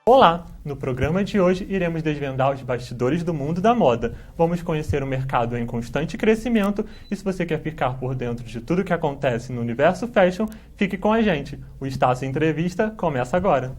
Olá! No programa de hoje, iremos desvendar os bastidores do mundo da moda. Vamos conhecer um mercado em constante crescimento e se você quer ficar por dentro de tudo que acontece no universo fashion, fique com a gente. O Estácio Entrevista começa agora.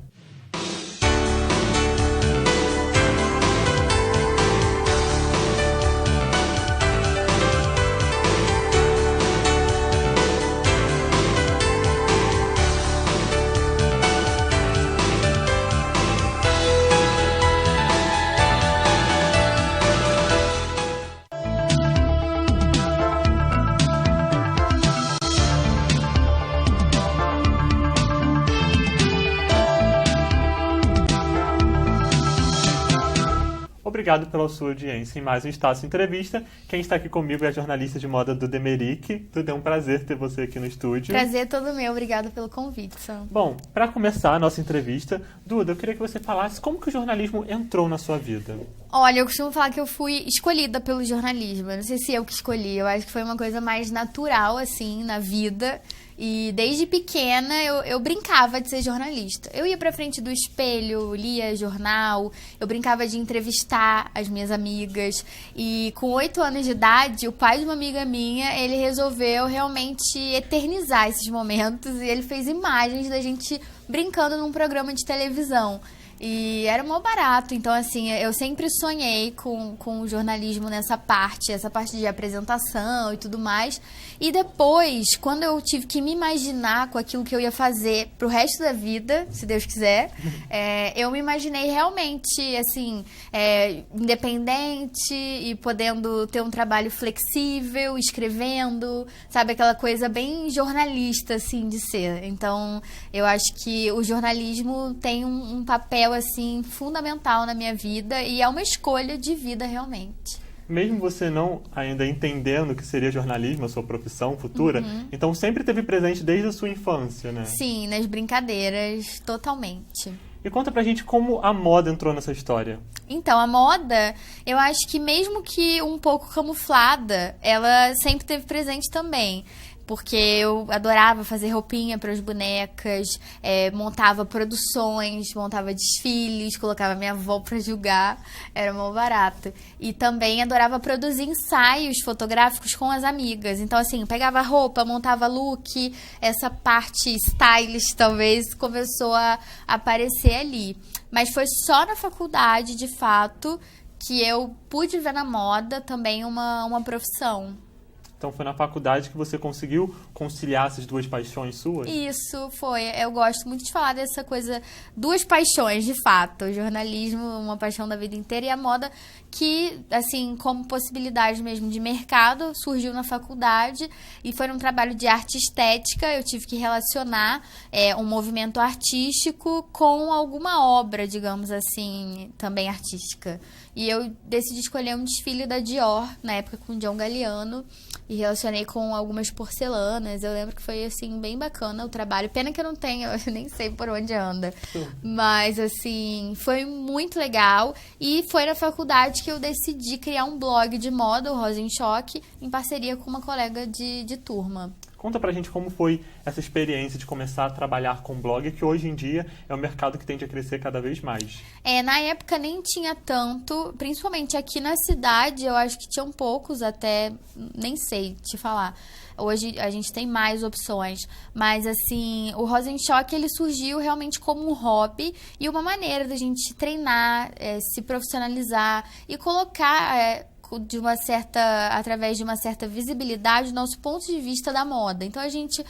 Obrigado pela sua audiência em mais um Estácio Entrevista. Quem está aqui comigo é a jornalista de moda Duda Emerick. Duda, é um prazer ter você aqui no estúdio. Prazer todo meu, obrigada pelo convite, Sam. Bom, para começar a nossa entrevista, Duda, eu queria que você falasse como que o jornalismo entrou na sua vida. Olha, eu costumo falar que eu fui escolhida pelo jornalismo. Eu não sei se eu que escolhi, eu acho que foi uma coisa mais natural, assim, na vida. E desde pequena eu brincava de ser jornalista. Eu ia pra frente do espelho, lia jornal, eu brincava de entrevistar as minhas amigas. E com 8 anos de idade, o pai de uma amiga minha, ele resolveu realmente eternizar esses momentos. E ele fez imagens da gente brincando num programa de televisão. E era mó barato, então assim, eu sempre sonhei com o jornalismo nessa parte, essa parte de apresentação e tudo mais. E depois, quando eu tive que me imaginar com aquilo que eu ia fazer pro resto da vida, se Deus quiser, eu me imaginei realmente, assim, independente e podendo ter um trabalho flexível, escrevendo, sabe, aquela coisa bem jornalista, assim, de ser. Então, eu acho que o jornalismo tem um papel assim, fundamental na minha vida e é uma escolha de vida realmente. Mesmo você não ainda entendendo que seria jornalismo, a sua profissão futura, então sempre teve presente desde a sua infância, né? Sim, nas brincadeiras, totalmente. E conta pra gente como a moda entrou nessa história. Então, a moda, eu acho que mesmo que um pouco camuflada, ela sempre teve presente também. Porque eu adorava fazer roupinha para as bonecas, montava produções, montava desfiles, colocava minha avó para julgar, era mó barato. E também adorava produzir ensaios fotográficos com as amigas. Então, assim, pegava roupa, montava look, essa parte stylist, talvez, começou a aparecer ali. Mas foi só na faculdade, de fato, que eu pude ver na moda também uma profissão. Então foi na faculdade que você conseguiu conciliar essas duas paixões suas? Isso, foi. Eu gosto muito de falar dessa coisa, duas paixões, de fato. O jornalismo, uma paixão da vida inteira, e a moda que, assim, como possibilidade mesmo de mercado, surgiu na faculdade e foi um trabalho de arte estética. Eu tive que relacionar um movimento artístico com alguma obra, digamos assim, também artística. E eu decidi escolher um desfile da Dior, na época com John Galliano, e relacionei com algumas porcelanas. Eu lembro que foi, assim, bem bacana o trabalho. Pena que eu não tenho, eu nem sei por onde anda. Mas, assim, foi muito legal. E foi na faculdade que eu decidi criar um blog de moda, o Rosa em Choque, em parceria com uma colega de turma. Conta pra gente como foi essa experiência de começar a trabalhar com blog, que hoje em dia é um mercado que tende a crescer cada vez mais. Na época nem tinha tanto, principalmente aqui na cidade, eu acho que tinham poucos até, nem sei te falar. Hoje a gente tem mais opções, mas assim, o Rosa em Choque, ele surgiu realmente como um hobby e uma maneira da gente treinar, se profissionalizar e colocar através de uma certa visibilidade, o nosso ponto de vista da moda. Então, a gente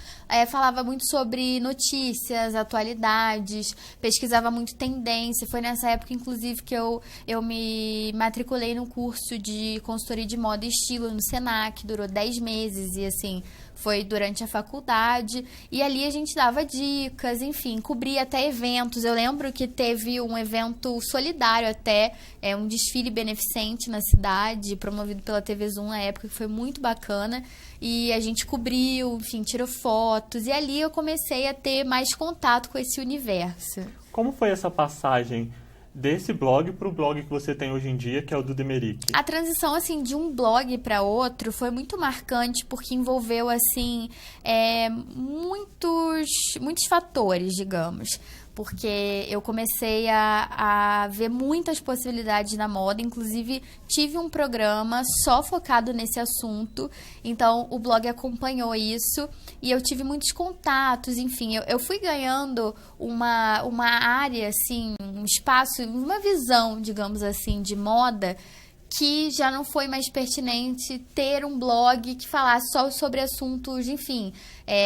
falava muito sobre notícias, atualidades, pesquisava muito tendência. Foi nessa época, inclusive, que eu me matriculei no curso de consultoria de moda e estilo no Senac, durou 10 meses e, assim, foi durante a faculdade, e ali a gente dava dicas, enfim, cobria até eventos. Eu lembro que teve um evento solidário até, um desfile beneficente na cidade, promovido pela TV Zoom na época, que foi muito bacana, e a gente cobriu, enfim, tirou fotos, e ali eu comecei a ter mais contato com esse universo. Como foi essa passagem desse blog pro blog que você tem hoje em dia, que é o do Demeric? A transição, assim, de um blog para outro foi muito marcante porque envolveu, assim, muitos fatores, digamos. Porque eu comecei a ver muitas possibilidades na moda, inclusive tive um programa só focado nesse assunto, então o blog acompanhou isso e eu tive muitos contatos, enfim, eu fui ganhando uma área, assim, um espaço, uma visão, digamos assim, de moda, que já não foi mais pertinente ter um blog que falasse só sobre assuntos, enfim,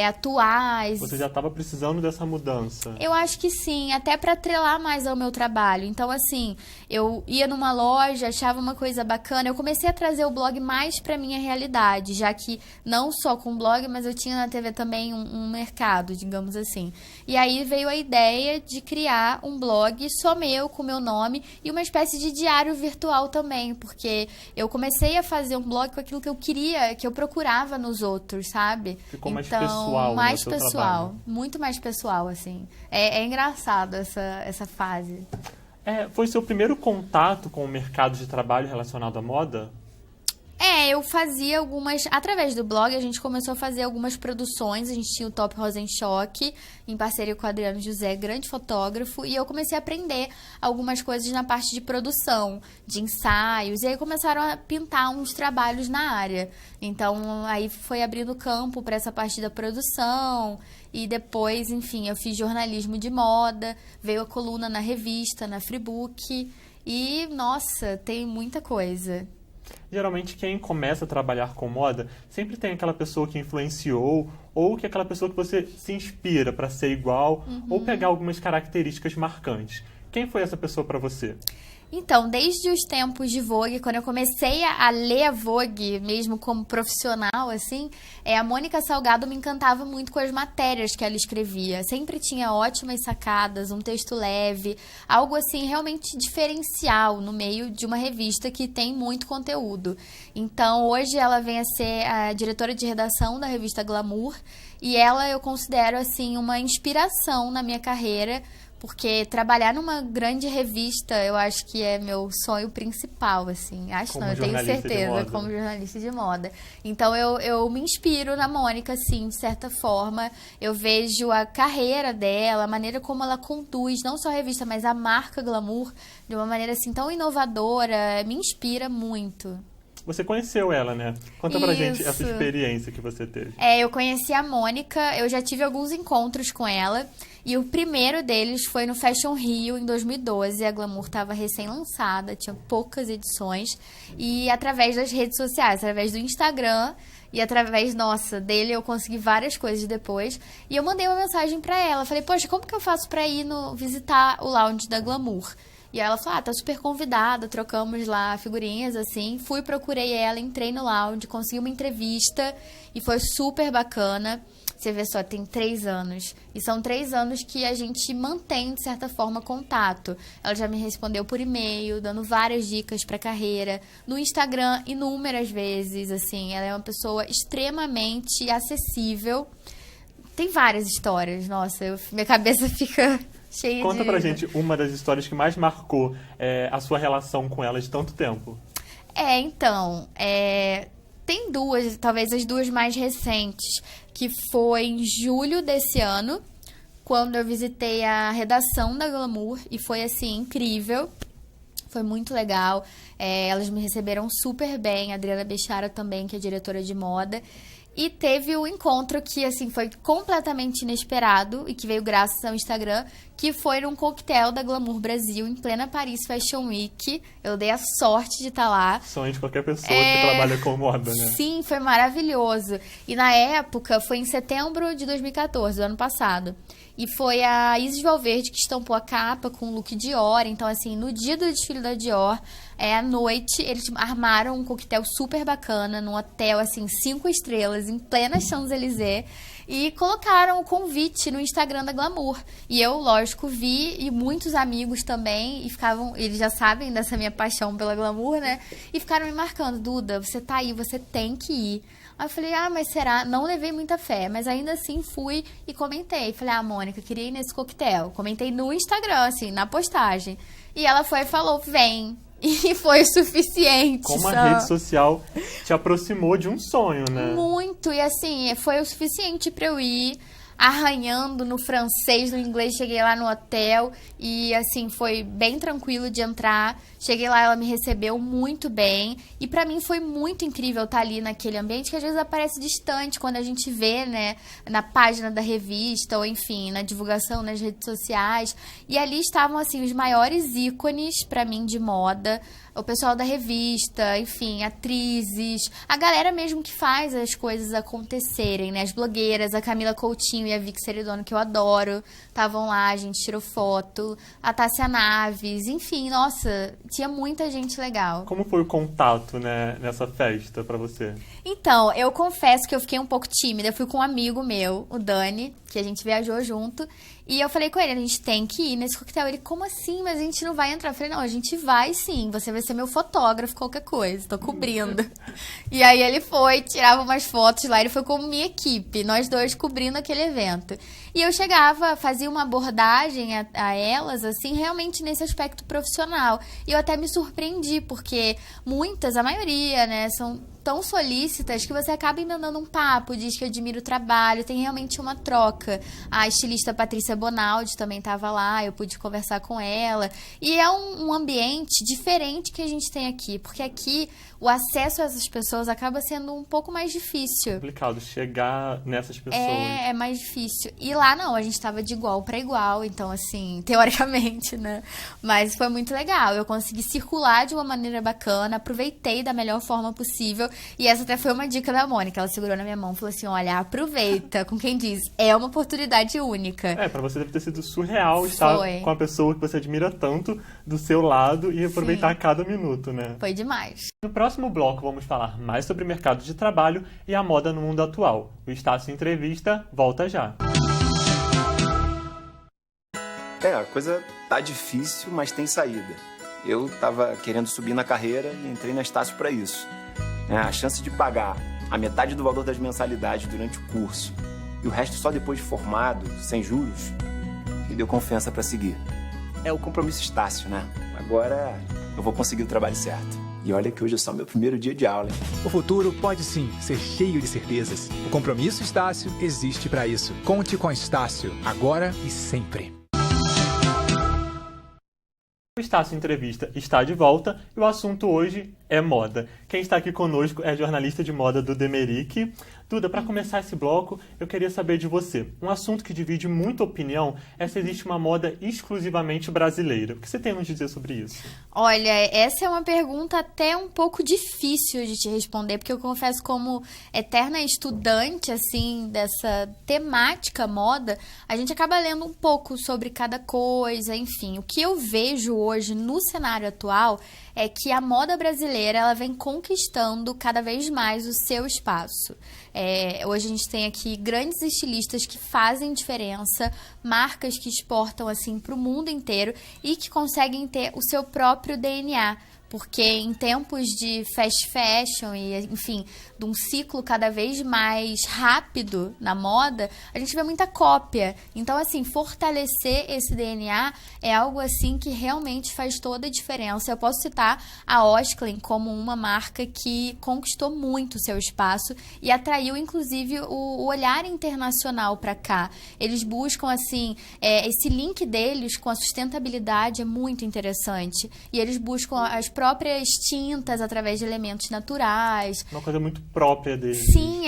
atuais. Você já estava precisando dessa mudança? Eu acho que sim, até para atrelar mais ao meu trabalho. Então, assim, eu ia numa loja, achava uma coisa bacana, eu comecei a trazer o blog mais para minha realidade, já que não só com o blog, mas eu tinha na TV também um mercado, digamos assim. E aí veio a ideia de criar um blog só meu, com meu nome, e uma espécie de diário virtual também, porque eu comecei a fazer um blog com aquilo que eu queria, que eu procurava nos outros, sabe? Ficou mais então, pessoal, mais no seu pessoal, trabalho. muito mais pessoal, assim. É engraçado essa fase. Foi seu primeiro contato com o mercado de trabalho relacionado à moda? Eu fazia algumas... Através do blog, a gente começou a fazer algumas produções. A gente tinha o Top Rosenstock, em parceria com o Adriano José, grande fotógrafo. E eu comecei a aprender algumas coisas na parte de produção, de ensaios. E aí começaram a pintar uns trabalhos na área. Então, aí foi abrindo campo para essa parte da produção. E depois, enfim, eu fiz jornalismo de moda. Veio a coluna na revista, na Freebook. E, nossa, tem muita coisa. Geralmente quem começa a trabalhar com moda sempre tem aquela pessoa que influenciou ou que é aquela pessoa que você se inspira para ser igual ou pegar algumas características marcantes. Quem foi essa pessoa para você? Então, desde os tempos de Vogue, quando eu comecei a ler a Vogue, mesmo como profissional, assim, a Mônica Salgado me encantava muito com as matérias que ela escrevia. Sempre tinha ótimas sacadas, um texto leve, algo assim realmente diferencial no meio de uma revista que tem muito conteúdo. Então, hoje ela vem a ser a diretora de redação da revista Glamour e ela eu considero, assim, uma inspiração na minha carreira, porque trabalhar numa grande revista, eu acho que é meu sonho principal, assim. Acho não, eu tenho certeza, como jornalista de moda. Então, eu me inspiro na Mônica, sim, de certa forma. Eu vejo a carreira dela, a maneira como ela conduz, não só a revista, mas a marca Glamour, de uma maneira, assim, tão inovadora. Me inspira muito. Você conheceu ela, né? Conta pra gente essa experiência que você teve. Eu conheci a Mônica, eu já tive alguns encontros com ela. E o primeiro deles foi no Fashion Rio, em 2012. A Glamour estava recém-lançada, tinha poucas edições. E através das redes sociais, através do Instagram e através, dele eu consegui várias coisas depois. E eu mandei uma mensagem pra ela. Falei, poxa, como que eu faço pra ir visitar o lounge da Glamour? E aí ela falou, tá super convidada, trocamos lá figurinhas, assim. Fui, procurei ela, entrei no lounge, consegui uma entrevista e foi super bacana. Você vê só, tem 3 anos. E são 3 anos que a gente mantém, de certa forma, contato. Ela já me respondeu por e-mail, dando várias dicas pra carreira. No Instagram, inúmeras vezes, assim. Ela é uma pessoa extremamente acessível. Tem várias histórias, nossa, minha cabeça fica cheia de... Conta pra gente uma das histórias que mais marcou a sua relação com ela de tanto tempo. Tem duas, talvez as duas mais recentes, que foi em julho desse ano, quando eu visitei a redação da Glamour, e foi, assim, incrível, foi muito legal, elas me receberam super bem, a Adriana Bechara também, que é diretora de moda, e teve um encontro que, assim, foi completamente inesperado e que veio graças ao Instagram, que foi num coquetel da Glamour Brasil, em plena Paris Fashion Week. Eu dei a sorte de estar lá. Sonho de qualquer pessoa que trabalha com moda, né? Sim, foi maravilhoso. E na época, foi em setembro de 2014, do ano passado. E foi a Isis Valverde que estampou a capa com o look Dior. Então, assim, no dia do desfile da Dior, à noite, eles armaram um coquetel super bacana, num hotel, assim, 5 estrelas, em plena Champs-Élysées. E colocaram o convite no Instagram da Glamour. E eu, lógico, vi, e muitos amigos também, e eles já sabem dessa minha paixão pela Glamour, né? E ficaram me marcando, Duda, você tá aí, você tem que ir. Aí eu falei, mas será? Não levei muita fé, mas ainda assim fui e comentei. Falei, Mônica, queria ir nesse coquetel. Comentei no Instagram, assim, na postagem. E ela foi e falou, vem. E foi o suficiente. Como a rede social te aproximou de um sonho, né? Muito. E assim, foi o suficiente pra eu ir arranhando no francês, no inglês. Cheguei lá no hotel e, assim, foi bem tranquilo de entrar. Cheguei lá, ela me recebeu muito bem. E pra mim foi muito incrível estar ali naquele ambiente que às vezes aparece distante quando a gente vê, né, na página da revista ou, enfim, na divulgação nas redes sociais. E ali estavam, assim, os maiores ícones pra mim de moda. O pessoal da revista, enfim, atrizes, a galera mesmo que faz as coisas acontecerem, né? As blogueiras, a Camila Coutinho e a Vicky Seredono, que eu adoro, estavam lá, a gente tirou foto, a Tássia Naves, enfim, nossa, tinha muita gente legal. Como foi o contato, né, nessa festa pra você? Então, eu confesso que eu fiquei um pouco tímida, eu fui com um amigo meu, o Dani, que a gente viajou junto, e eu falei com ele, a gente tem que ir nesse coquetel. Ele, como assim? Mas a gente não vai entrar. Eu falei, não, a gente vai sim, você vai ser meu fotógrafo, qualquer coisa, tô cobrindo. E aí ele foi, tirava umas fotos lá, ele foi com minha equipe, nós dois cobrindo aquele evento. E eu chegava, fazia uma abordagem a elas, assim, realmente nesse aspecto profissional. E eu até me surpreendi, porque muitas, a maioria, né, são tão solícitas que você acaba emendando um papo, diz que admira o trabalho, tem realmente uma troca. A estilista Patrícia Bonaldi também estava lá, eu pude conversar com ela. E é um ambiente diferente que a gente tem aqui, porque aqui o acesso a essas pessoas acaba sendo um pouco mais difícil. É complicado chegar nessas pessoas. É mais difícil. E lá não, a gente tava de igual para igual, então assim, teoricamente, né? Mas foi muito legal, eu consegui circular de uma maneira bacana, aproveitei da melhor forma possível. E essa até foi uma dica da Mônica. Ela segurou na minha mão e falou assim, olha, aproveita, com quem diz, é uma oportunidade única. Pra você deve ter sido surreal estar com a pessoa que você admira tanto do seu lado e aproveitar cada minuto, né? Foi demais. No próximo bloco vamos falar mais sobre o mercado de trabalho e a moda no mundo atual. O Estácio Entrevista volta já. A coisa tá difícil, mas tem saída. Eu tava querendo subir na carreira e entrei na Estácio para isso. A chance de pagar a metade do valor das mensalidades durante o curso e o resto só depois de formado, sem juros, me deu confiança para seguir. É o compromisso Estácio, né? Agora eu vou conseguir o trabalho certo. E olha que hoje é só meu primeiro dia de aula, hein? O futuro pode sim ser cheio de certezas. O compromisso Estácio existe para isso. Conte com a Estácio, agora e sempre. O Estácio Entrevista está de volta e o assunto hoje é moda. Quem está aqui conosco é a jornalista de moda do Demeric. Duda, para começar esse bloco, eu queria saber de você. Um assunto que divide muita opinião é se existe uma moda exclusivamente brasileira. O que você tem a nos dizer sobre isso? Olha, essa é uma pergunta até um pouco difícil de te responder, porque eu confesso, como eterna estudante, assim, dessa temática moda, a gente acaba lendo um pouco sobre cada coisa, enfim. O que eu vejo hoje no cenário atual é que a moda brasileira, ela vem conquistando cada vez mais o seu espaço. Hoje a gente tem aqui grandes estilistas que fazem diferença, marcas que exportam assim para o mundo inteiro e que conseguem ter o seu próprio DNA. Porque em tempos de fast fashion e, enfim, de um ciclo cada vez mais rápido na moda, a gente vê muita cópia. Então, assim, fortalecer esse DNA é algo, assim, que realmente faz toda a diferença. Eu posso citar a Osklen como uma marca que conquistou muito o seu espaço e atraiu, inclusive, o olhar internacional para cá. Eles buscam, assim, esse link deles com a sustentabilidade é muito interessante. E eles buscam as próprias tintas através de elementos naturais. Uma coisa muito própria deles. Sim,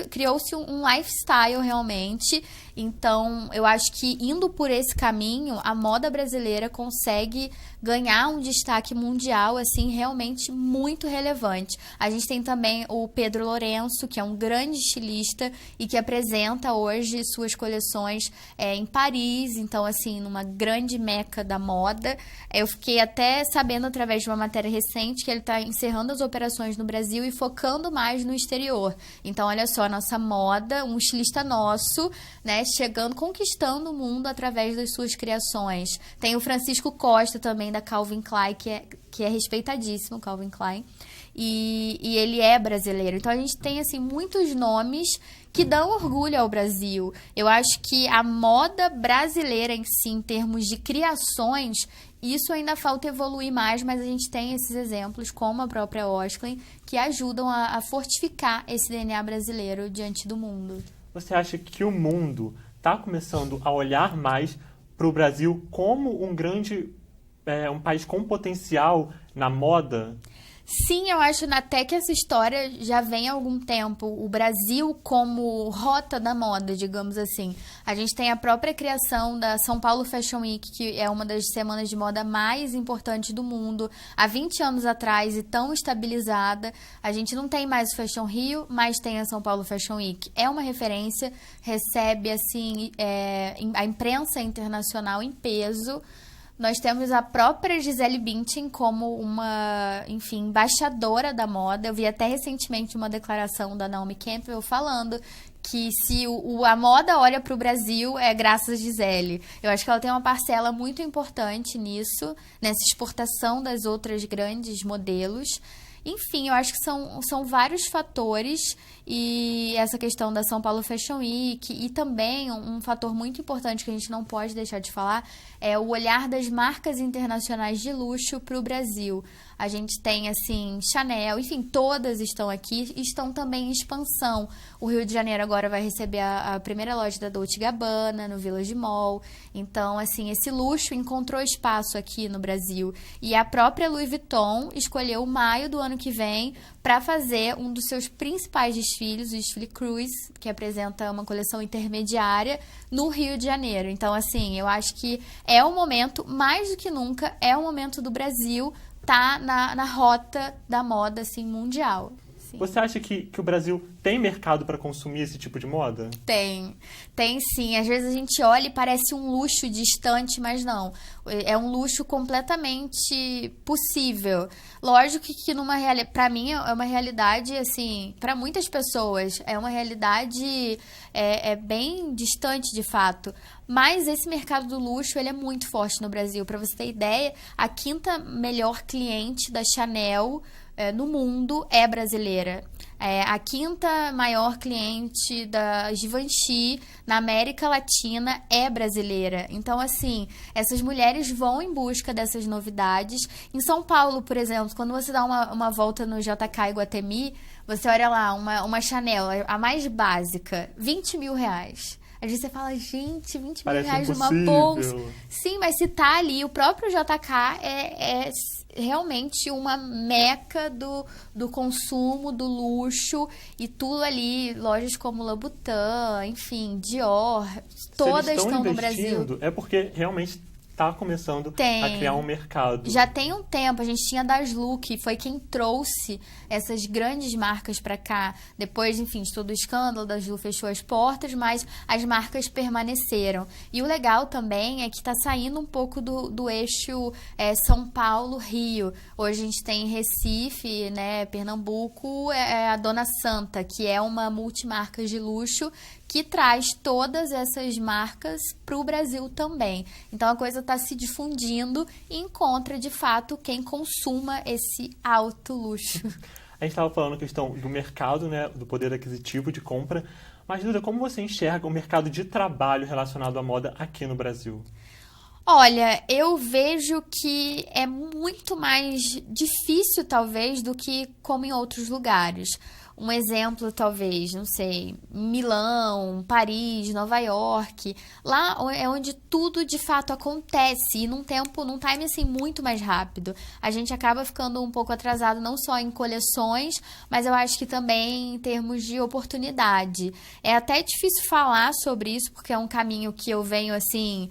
criou-se um lifestyle realmente. Então, eu acho que indo por esse caminho, a moda brasileira consegue ganhar um destaque mundial, assim, realmente muito relevante. A gente tem também o Pedro Lourenço, que é um grande estilista e que apresenta hoje suas coleções em Paris, então, assim, numa grande meca da moda. Eu fiquei até sabendo, através de uma matéria recente, que ele está encerrando as operações no Brasil e focando mais no exterior. Então, olha só, a nossa moda, um estilista nosso, né, chegando, conquistando o mundo através das suas criações. Tem o Francisco Costa também, da Calvin Klein, que é respeitadíssimo, Calvin Klein, e ele é brasileiro. Então, a gente tem, assim, muitos nomes que dão orgulho ao Brasil. Eu acho que a moda brasileira em si, em termos de criações, Isso ainda falta evoluir mais, mas a gente tem esses exemplos, como a própria Osklen, que ajudam a fortificar esse DNA brasileiro diante do mundo. Você acha que o mundo está começando a olhar mais para o Brasil como um país com potencial na moda? Sim, eu acho até que essa história já vem há algum tempo. O Brasil como rota da moda, digamos assim. A gente tem a própria criação da São Paulo Fashion Week, que é uma das semanas de moda mais importantes do mundo. Há 20 anos atrás e tão estabilizada. A gente não tem mais o Fashion Rio, mas tem a São Paulo Fashion Week. É uma referência, recebe assim, a imprensa internacional em peso. Nós temos a própria Gisele Bündchen como uma, enfim, embaixadora da moda. Eu vi até recentemente uma declaração da Naomi Campbell falando que se a moda olha para o Brasil é graças a Gisele. Eu acho que ela tem uma parcela muito importante nisso, nessa exportação das outras grandes modelos. Enfim, eu acho que são vários fatores, e essa questão da São Paulo Fashion Week, e também um fator muito importante que a gente não pode deixar de falar é o olhar das marcas internacionais de luxo para o Brasil. A gente tem, assim, Chanel, enfim, todas estão aqui e estão também em expansão. O Rio de Janeiro agora vai receber a primeira loja da Dolce & Gabbana, no Village Mall. Então, assim, esse luxo encontrou espaço aqui no Brasil. E a própria Louis Vuitton escolheu maio do ano que vem para fazer um dos seus principais desfiles, o desfile Cruise, que apresenta uma coleção intermediária no Rio de Janeiro. Então, assim, eu acho que é o momento, mais do que nunca, é o momento do Brasil tá na rota da moda, assim, mundial. Sim. Você acha que o Brasil tem mercado para consumir esse tipo de moda? Tem sim. Às vezes a gente olha e parece um luxo distante, mas não. É um luxo completamente possível. Lógico que para mim é uma realidade, assim, para muitas pessoas é uma realidade bem distante de fato. Mas esse mercado do luxo, ele é muito forte no Brasil. Para você ter ideia, a 5ª melhor cliente da Chanel no mundo é brasileira. A 5ª maior cliente da Givenchy na América Latina é brasileira. Então, assim, essas mulheres vão em busca dessas novidades. Em São Paulo, por exemplo, quando você dá uma volta no JK Iguatemi, você olha lá, uma Chanel, a mais básica, R$20 mil. Às vezes você fala, gente, R$20 mil numa bolsa. Sim, mas se tá ali, o próprio JK é realmente uma meca do consumo, do luxo, e tudo ali, lojas como Louboutin, enfim, Dior, todas estão no Brasil. É porque realmente está começando a criar um mercado. Já tem um tempo, a gente tinha a Daslu, que foi quem trouxe essas grandes marcas para cá. Depois, enfim, de todo o escândalo, a Daslu fechou as portas, mas as marcas permaneceram. E o legal também é que está saindo um pouco do eixo São Paulo-Rio. Hoje a gente tem Recife, né, Pernambuco, a Dona Santa, que é uma multimarca de luxo que traz todas essas marcas para o Brasil também. Então a coisa está se difundindo e encontra, de fato, quem consuma esse alto luxo. A gente estava falando a questão do mercado, né, do poder aquisitivo de compra, mas, Duda, como você enxerga o mercado de trabalho relacionado à moda aqui no Brasil? Olha, eu vejo que é muito mais difícil, talvez, do que como em outros lugares. Um exemplo, talvez, não sei, Milão, Paris, Nova York. Lá é onde tudo de fato acontece e num time assim muito mais rápido. A gente acaba ficando um pouco atrasado não só em coleções, mas eu acho que também em termos de oportunidade. É até difícil falar sobre isso porque é um caminho que eu venho assim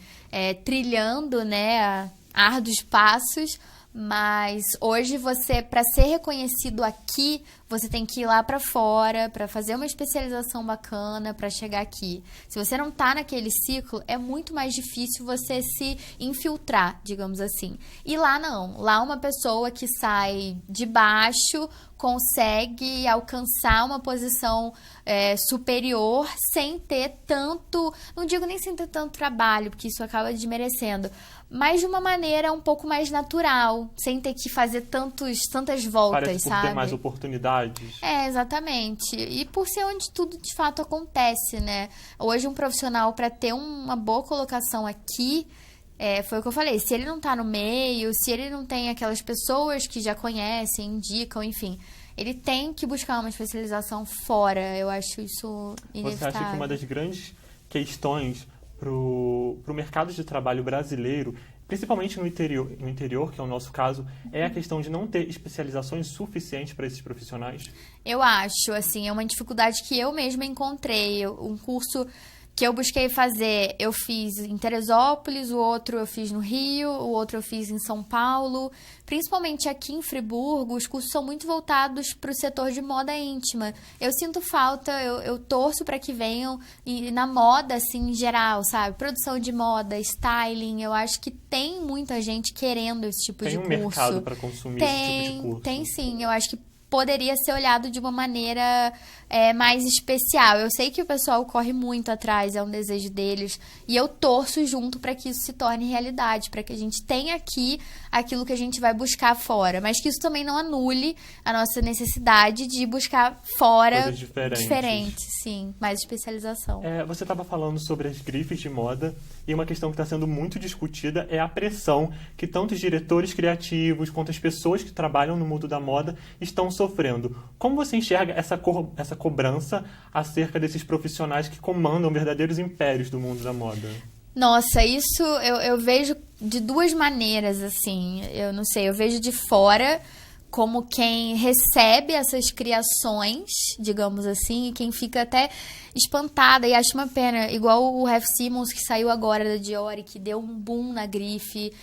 trilhando, né, árduos passos. Mas hoje para ser reconhecido aqui, você tem que ir lá para fora, para fazer uma especialização bacana, para chegar aqui. Se você não tá naquele ciclo, é muito mais difícil você se infiltrar, digamos assim. E lá não. Lá uma pessoa que sai de baixo consegue alcançar uma posição superior sem ter tanto, não digo nem sem ter tanto trabalho, porque isso acaba desmerecendo, mas de uma maneira um pouco mais natural, sem ter que fazer tantas voltas, parece por sabe? ter mais oportunidades. Exatamente. E por ser onde tudo de fato acontece, né? Hoje um profissional, para ter uma boa colocação aqui, Foi o que eu falei, se ele não tá no meio, se ele não tem aquelas pessoas que já conhecem, indicam, enfim, ele tem que buscar uma especialização fora. Eu acho isso inevitável. Você acha que uma das grandes questões pro mercado de trabalho brasileiro, principalmente no interior, que é o nosso caso, é a questão de não ter especializações suficientes para esses profissionais? Eu acho, assim, é uma dificuldade que eu mesma encontrei. Um curso que eu busquei fazer, eu fiz em Teresópolis, o outro eu fiz no Rio, o outro eu fiz em São Paulo. Principalmente aqui em Friburgo, os cursos são muito voltados para o setor de moda íntima. Eu sinto falta, eu torço para que venham e na moda, assim, em geral, sabe? Produção de moda, styling, eu acho que tem muita gente querendo esse tipo de curso. Tem um mercado para consumir esse tipo de curso? Tem sim, eu acho que poderia ser olhado de uma maneira mais especial. Eu sei que o pessoal corre muito atrás, é um desejo deles, e eu torço junto para que isso se torne realidade, para que a gente tenha aqui aquilo que a gente vai buscar fora, mas que isso também não anule a nossa necessidade de buscar fora coisas diferentes, sim, mais especialização. Você estava falando sobre as grifes de moda, e uma questão que está sendo muito discutida é a pressão que tanto os diretores criativos quanto as pessoas que trabalham no mundo da moda estão sofrendo. Como você enxerga essa cobrança acerca desses profissionais que comandam verdadeiros impérios do mundo da moda? Nossa, isso eu vejo de duas maneiras, assim. Eu não sei, eu vejo de fora como quem recebe essas criações, digamos assim, e quem fica até espantada e acha uma pena. Igual o Raf Simons, que saiu agora da Dior e que deu um boom na grife.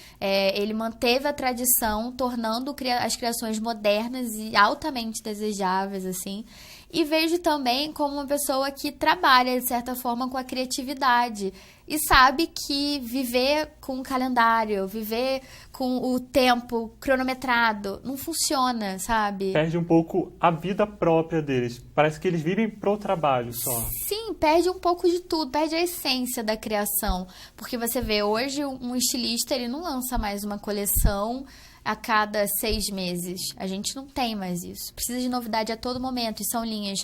Ele manteve a tradição, tornando as criações modernas e altamente desejáveis, assim. E vejo também como uma pessoa que trabalha, de certa forma, com a criatividade. E sabe que viver com o calendário, viver com o tempo cronometrado, não funciona, sabe? Perde um pouco a vida própria deles. Parece que eles vivem pro trabalho só. Sim, perde um pouco de tudo, perde a essência da criação. Porque você vê, hoje um estilista, ele não lança mais uma coleção a cada 6 meses. A gente não tem mais isso. Precisa de novidade a todo momento. E são linhas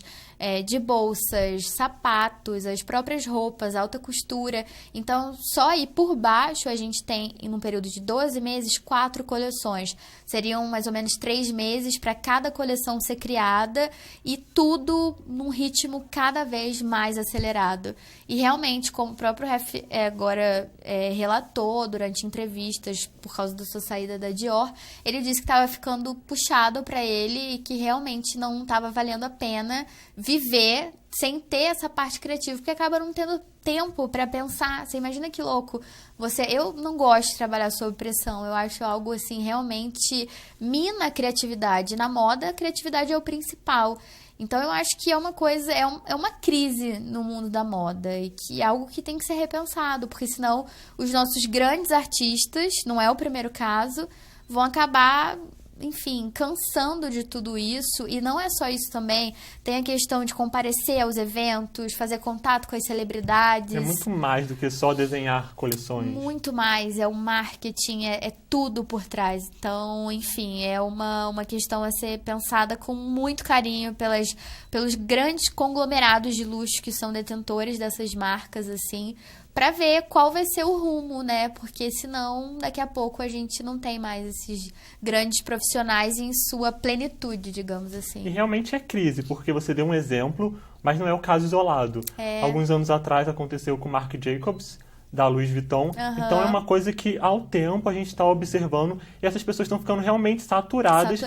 de bolsas, sapatos, as próprias roupas, alta costura. Então, só aí por baixo a gente tem, em um período de 12 meses, 4 coleções. Seriam mais ou menos 3 meses para cada coleção ser criada e tudo num ritmo cada vez mais acelerado. E realmente, como o próprio Raf agora relatou durante entrevistas por causa da sua saída da Dior, ele disse que estava ficando puxado para ele e que realmente não estava valendo a pena viver sem ter essa parte criativa, porque acaba não tendo tempo para pensar. Você imagina que louco. Eu não gosto de trabalhar sob pressão. Eu acho algo assim, realmente mina a criatividade. Na moda, a criatividade é o principal. Então, eu acho que é uma coisa, é uma crise no mundo da moda e que é algo que tem que ser repensado, porque senão os nossos grandes artistas, não é o primeiro caso, vão acabar, enfim, cansando de tudo isso. E não é só isso também. Tem a questão de comparecer aos eventos, fazer contato com as celebridades. É muito mais do que só desenhar coleções. Muito mais. É o marketing, é tudo por trás. Então, enfim, é uma questão a ser pensada com muito carinho pelos grandes conglomerados de luxo que são detentores dessas marcas, assim, para ver qual vai ser o rumo, né? Porque senão, daqui a pouco, a gente não tem mais esses grandes profissionais em sua plenitude, digamos assim. E realmente é crise, porque você deu um exemplo, mas não é o caso isolado. Alguns anos atrás aconteceu com o Marc Jacobs, da Louis Vuitton. Então é uma coisa que, ao tempo, a gente está observando e essas pessoas estão ficando realmente saturadas.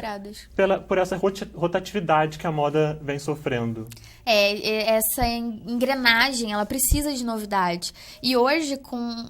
Por essa rotatividade que a moda vem sofrendo. Essa engrenagem, ela precisa de novidade. E hoje, com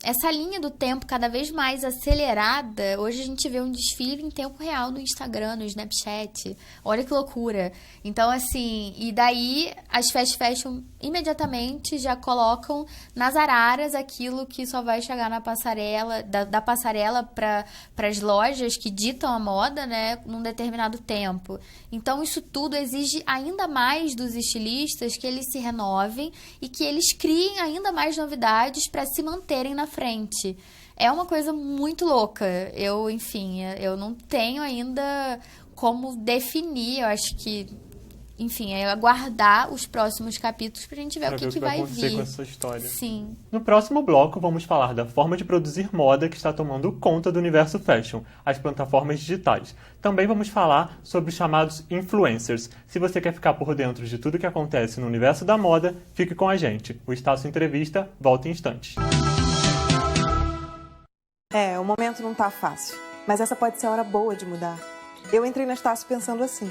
essa linha do tempo cada vez mais acelerada, hoje a gente vê um desfile em tempo real no Instagram, no Snapchat. Olha que loucura. Então, assim, e daí as fast fashion imediatamente já colocam nas araras aquilo que só vai chegar na passarela, da passarela para as lojas que ditam a moda, né, num determinado tempo. Então, isso tudo exige ainda mais dos estilistas que eles se renovem e que eles criem ainda mais novidades para se manterem na frente. É uma coisa muito louca. Eu não tenho ainda como definir. Eu acho que, enfim, é aguardar os próximos capítulos pra gente ver Pra o ver que vai acontecer vir. com essa história. Sim. No próximo bloco, vamos falar da forma de produzir moda que está tomando conta do universo fashion, as plataformas digitais. Também vamos falar sobre os chamados influencers. Se você quer ficar por dentro de tudo que acontece no universo da moda, fique com a gente. O Estácio Entrevista volta em instantes. O momento não tá fácil, mas essa pode ser a hora boa de mudar. Eu entrei na Estácio pensando assim.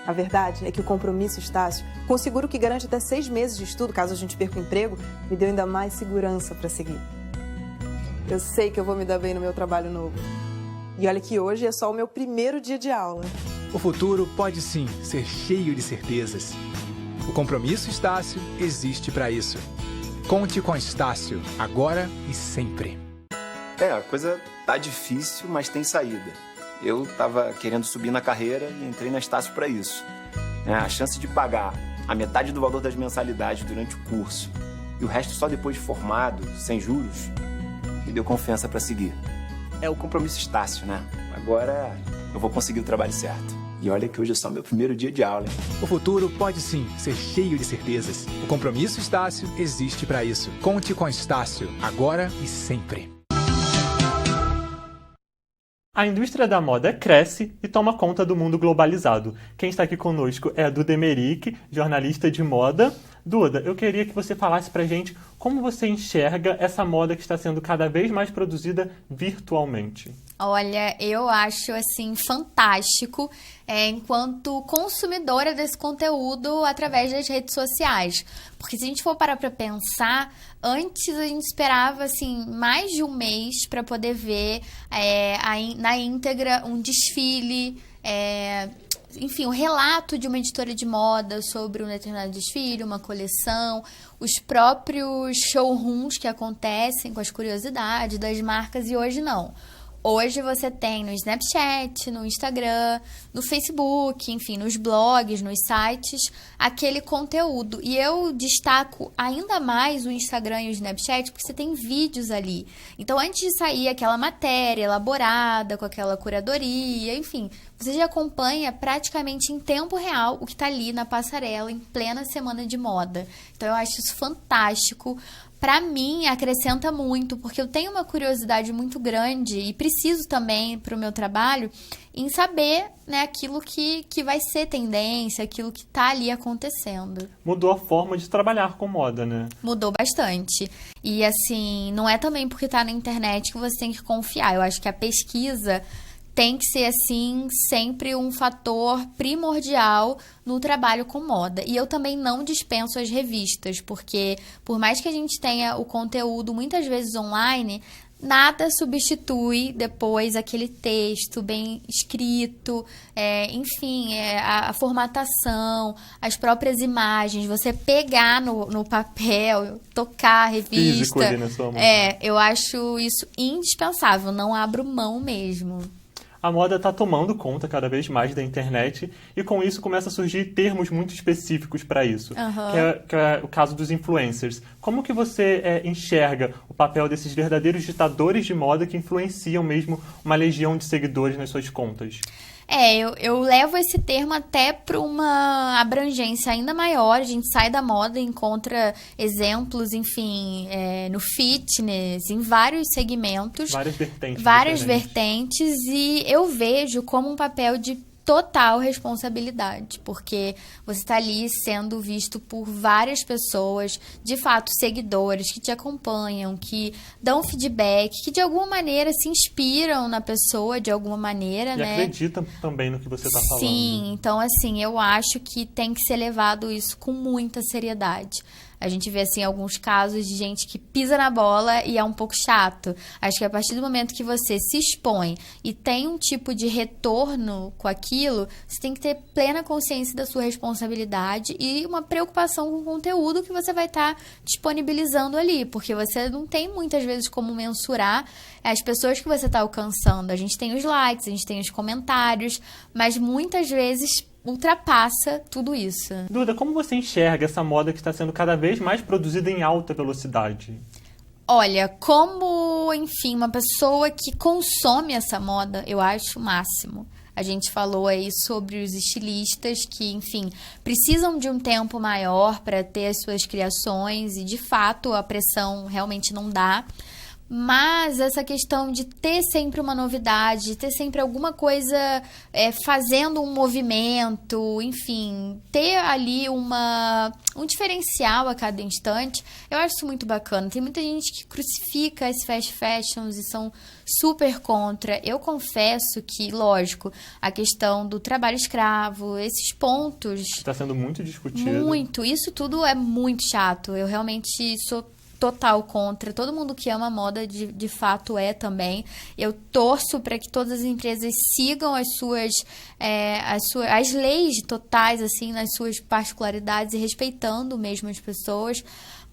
A verdade é que o compromisso Estácio, com o seguro que garante até 6 meses de estudo, caso a gente perca o emprego, me deu ainda mais segurança para seguir. Eu sei que eu vou me dar bem no meu trabalho novo. E olha que hoje é só o meu primeiro dia de aula. O futuro pode sim ser cheio de certezas. O compromisso Estácio existe para isso. Conte com a Estácio, agora e sempre. A coisa tá difícil, mas tem saída. Eu tava querendo subir na carreira e entrei na Estácio para isso. A chance de pagar a metade do valor das mensalidades durante o curso e o resto só depois de formado, sem juros, me deu confiança para seguir. É o compromisso Estácio, né? Agora eu vou conseguir o trabalho certo. E olha que hoje é só meu primeiro dia de aula, hein? O futuro pode sim ser cheio de certezas. O compromisso Estácio existe para isso. Conte com a Estácio, agora e sempre. A indústria da moda cresce e toma conta do mundo globalizado. Quem está aqui conosco é a Duda Emerick, jornalista de moda. Duda, eu queria que você falasse pra gente como você enxerga essa moda que está sendo cada vez mais produzida virtualmente. Olha, eu acho, assim, fantástico enquanto consumidora desse conteúdo através das redes sociais. Porque se a gente for parar pra pensar, antes a gente esperava, assim, mais de um mês para poder ver na íntegra um desfile, enfim, o relato de uma editora de moda sobre um determinado desfile, uma coleção, os próprios showrooms que acontecem com as curiosidades das marcas, e hoje não. Hoje você tem no Snapchat, no Instagram, no Facebook, enfim, nos blogs, nos sites, aquele conteúdo. E eu destaco ainda mais o Instagram e o Snapchat porque você tem vídeos ali. Então, antes de sair aquela matéria elaborada, com aquela curadoria, enfim, você já acompanha praticamente em tempo real o que está ali na passarela, em plena semana de moda. Então, eu acho isso fantástico. Para mim, acrescenta muito, porque eu tenho uma curiosidade muito grande e preciso também, para o meu trabalho, em saber, né, aquilo que vai ser tendência, aquilo que está ali acontecendo. Mudou a forma de trabalhar com moda, né? Mudou bastante. E, assim, não é também porque está na internet que você tem que confiar. Eu acho que a pesquisa tem que ser, assim, sempre um fator primordial no trabalho com moda. E eu também não dispenso as revistas, porque por mais que a gente tenha o conteúdo muitas vezes online, nada substitui depois aquele texto bem escrito, enfim, a formatação, as próprias imagens, você pegar no papel, tocar a revista. Físico ali na sua mão. Eu acho isso indispensável, não abro mão mesmo. A moda está tomando conta cada vez mais da internet e com isso começa a surgir termos muito específicos para isso, que é o caso dos influencers. Como que você enxerga o papel desses verdadeiros ditadores de moda que influenciam mesmo uma legião de seguidores nas suas contas? Eu levo esse termo até para uma abrangência ainda maior. A gente sai da moda e encontra exemplos, enfim, no fitness, em vários segmentos. Várias vertentes. E eu vejo como um papel de total responsabilidade, porque você está ali sendo visto por várias pessoas, de fato, seguidores que te acompanham, que dão feedback, que de alguma maneira se inspiram na pessoa, de alguma maneira, né? E acreditam também no que você está falando. Sim, então, assim, eu acho que tem que ser levado isso com muita seriedade. A gente vê, assim, alguns casos de gente que pisa na bola e é um pouco chato. Acho que a partir do momento que você se expõe e tem um tipo de retorno com aquilo, você tem que ter plena consciência da sua responsabilidade e uma preocupação com o conteúdo que você vai estar disponibilizando ali, porque você não tem muitas vezes como mensurar as pessoas que você está alcançando. A gente tem os likes, a gente tem os comentários, mas muitas vezes ultrapassa tudo isso. Duda, como você enxerga essa moda que está sendo cada vez mais produzida em alta velocidade? Olha, como, enfim, uma pessoa que consome essa moda, eu acho o máximo. A gente falou aí sobre os estilistas que, enfim, precisam de um tempo maior para ter as suas criações e, de fato, a pressão realmente não dá. Mas essa questão de ter sempre uma novidade, de ter sempre alguma coisa fazendo um movimento, enfim, ter ali um diferencial a cada instante, eu acho isso muito bacana. Tem muita gente que crucifica as fast fashions e são super contra. Eu confesso que, lógico, a questão do trabalho escravo, esses pontos... Está sendo muito discutido. Muito. Isso tudo é muito chato. Eu realmente sou total contra. Todo mundo que ama moda de fato também. Eu torço para que todas as empresas sigam as leis totais, assim, nas suas particularidades e respeitando mesmo as pessoas.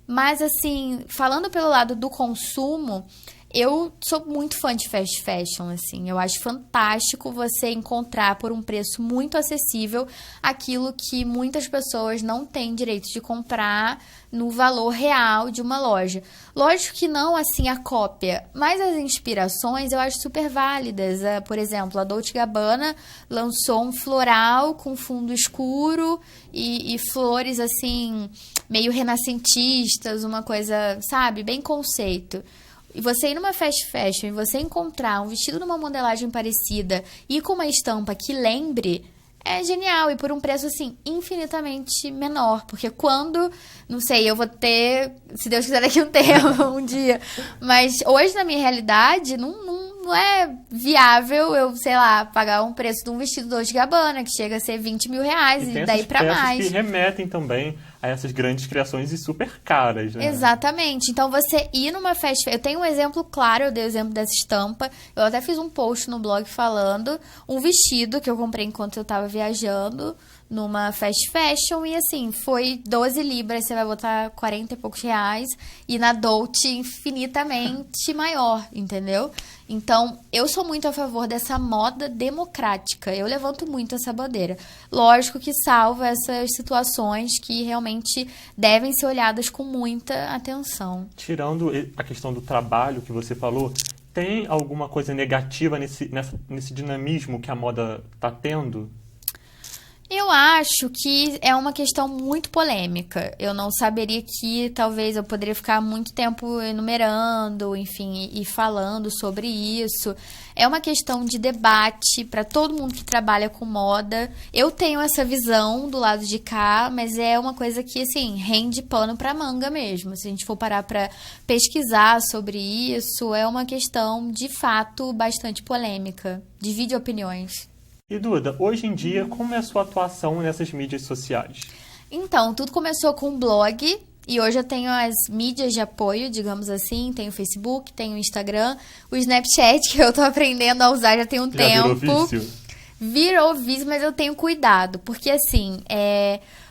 Mas, assim, falando pelo lado do consumo, eu sou muito fã de fast fashion, assim. Eu acho fantástico você encontrar por um preço muito acessível aquilo que muitas pessoas não têm direito de comprar no valor real de uma loja. Lógico que não, assim, a cópia, mas as inspirações eu acho super válidas. Por exemplo, a Dolce & Gabbana lançou um floral com fundo escuro e flores, assim, meio renascentistas, uma coisa, sabe, bem conceito. E você ir numa fast fashion e você encontrar um vestido numa modelagem parecida e com uma estampa que lembre, é genial. E por um preço, assim, infinitamente menor. Porque quando, não sei, eu vou ter, se Deus quiser, daqui um tempo, um dia. Mas hoje, na minha realidade, não é viável eu, sei lá, pagar um preço de um vestido Dolce & Gabbana, que chega a ser 20 mil reais e daí pra mais. Que remetem também a essas grandes criações e super caras, né? Exatamente. Então, você ir numa fast fashion... Eu tenho um exemplo claro, eu dei o exemplo dessa estampa. Eu até fiz um post no blog falando um vestido que eu comprei enquanto eu tava viajando numa fast fashion e, assim, foi 12 libras, você vai botar 40 e poucos reais, e na Dolce infinitamente maior, entendeu? Então, eu sou muito a favor dessa moda democrática. Eu levanto muito essa bandeira. Lógico que salva essas situações que realmente devem ser olhadas com muita atenção. Tirando a questão do trabalho que você falou, tem alguma coisa negativa nesse dinamismo que a moda está tendo? Eu acho que é uma questão muito polêmica. Eu não saberia que talvez eu poderia ficar muito tempo enumerando, enfim, e falando sobre isso. É uma questão de debate para todo mundo que trabalha com moda. Eu tenho essa visão do lado de cá, mas é uma coisa que, assim, rende pano para manga mesmo. Se a gente for parar para pesquisar sobre isso, é uma questão, de fato, bastante polêmica. Divide opiniões. E Duda, hoje em dia, como é a sua atuação nessas mídias sociais? Então, tudo começou com um blog e hoje eu tenho as mídias de apoio, digamos assim. Tenho o Facebook, tenho o Instagram, o Snapchat, que eu tô aprendendo a usar já tem um tempo. Virou vício? Virou vício, mas eu tenho cuidado, porque assim,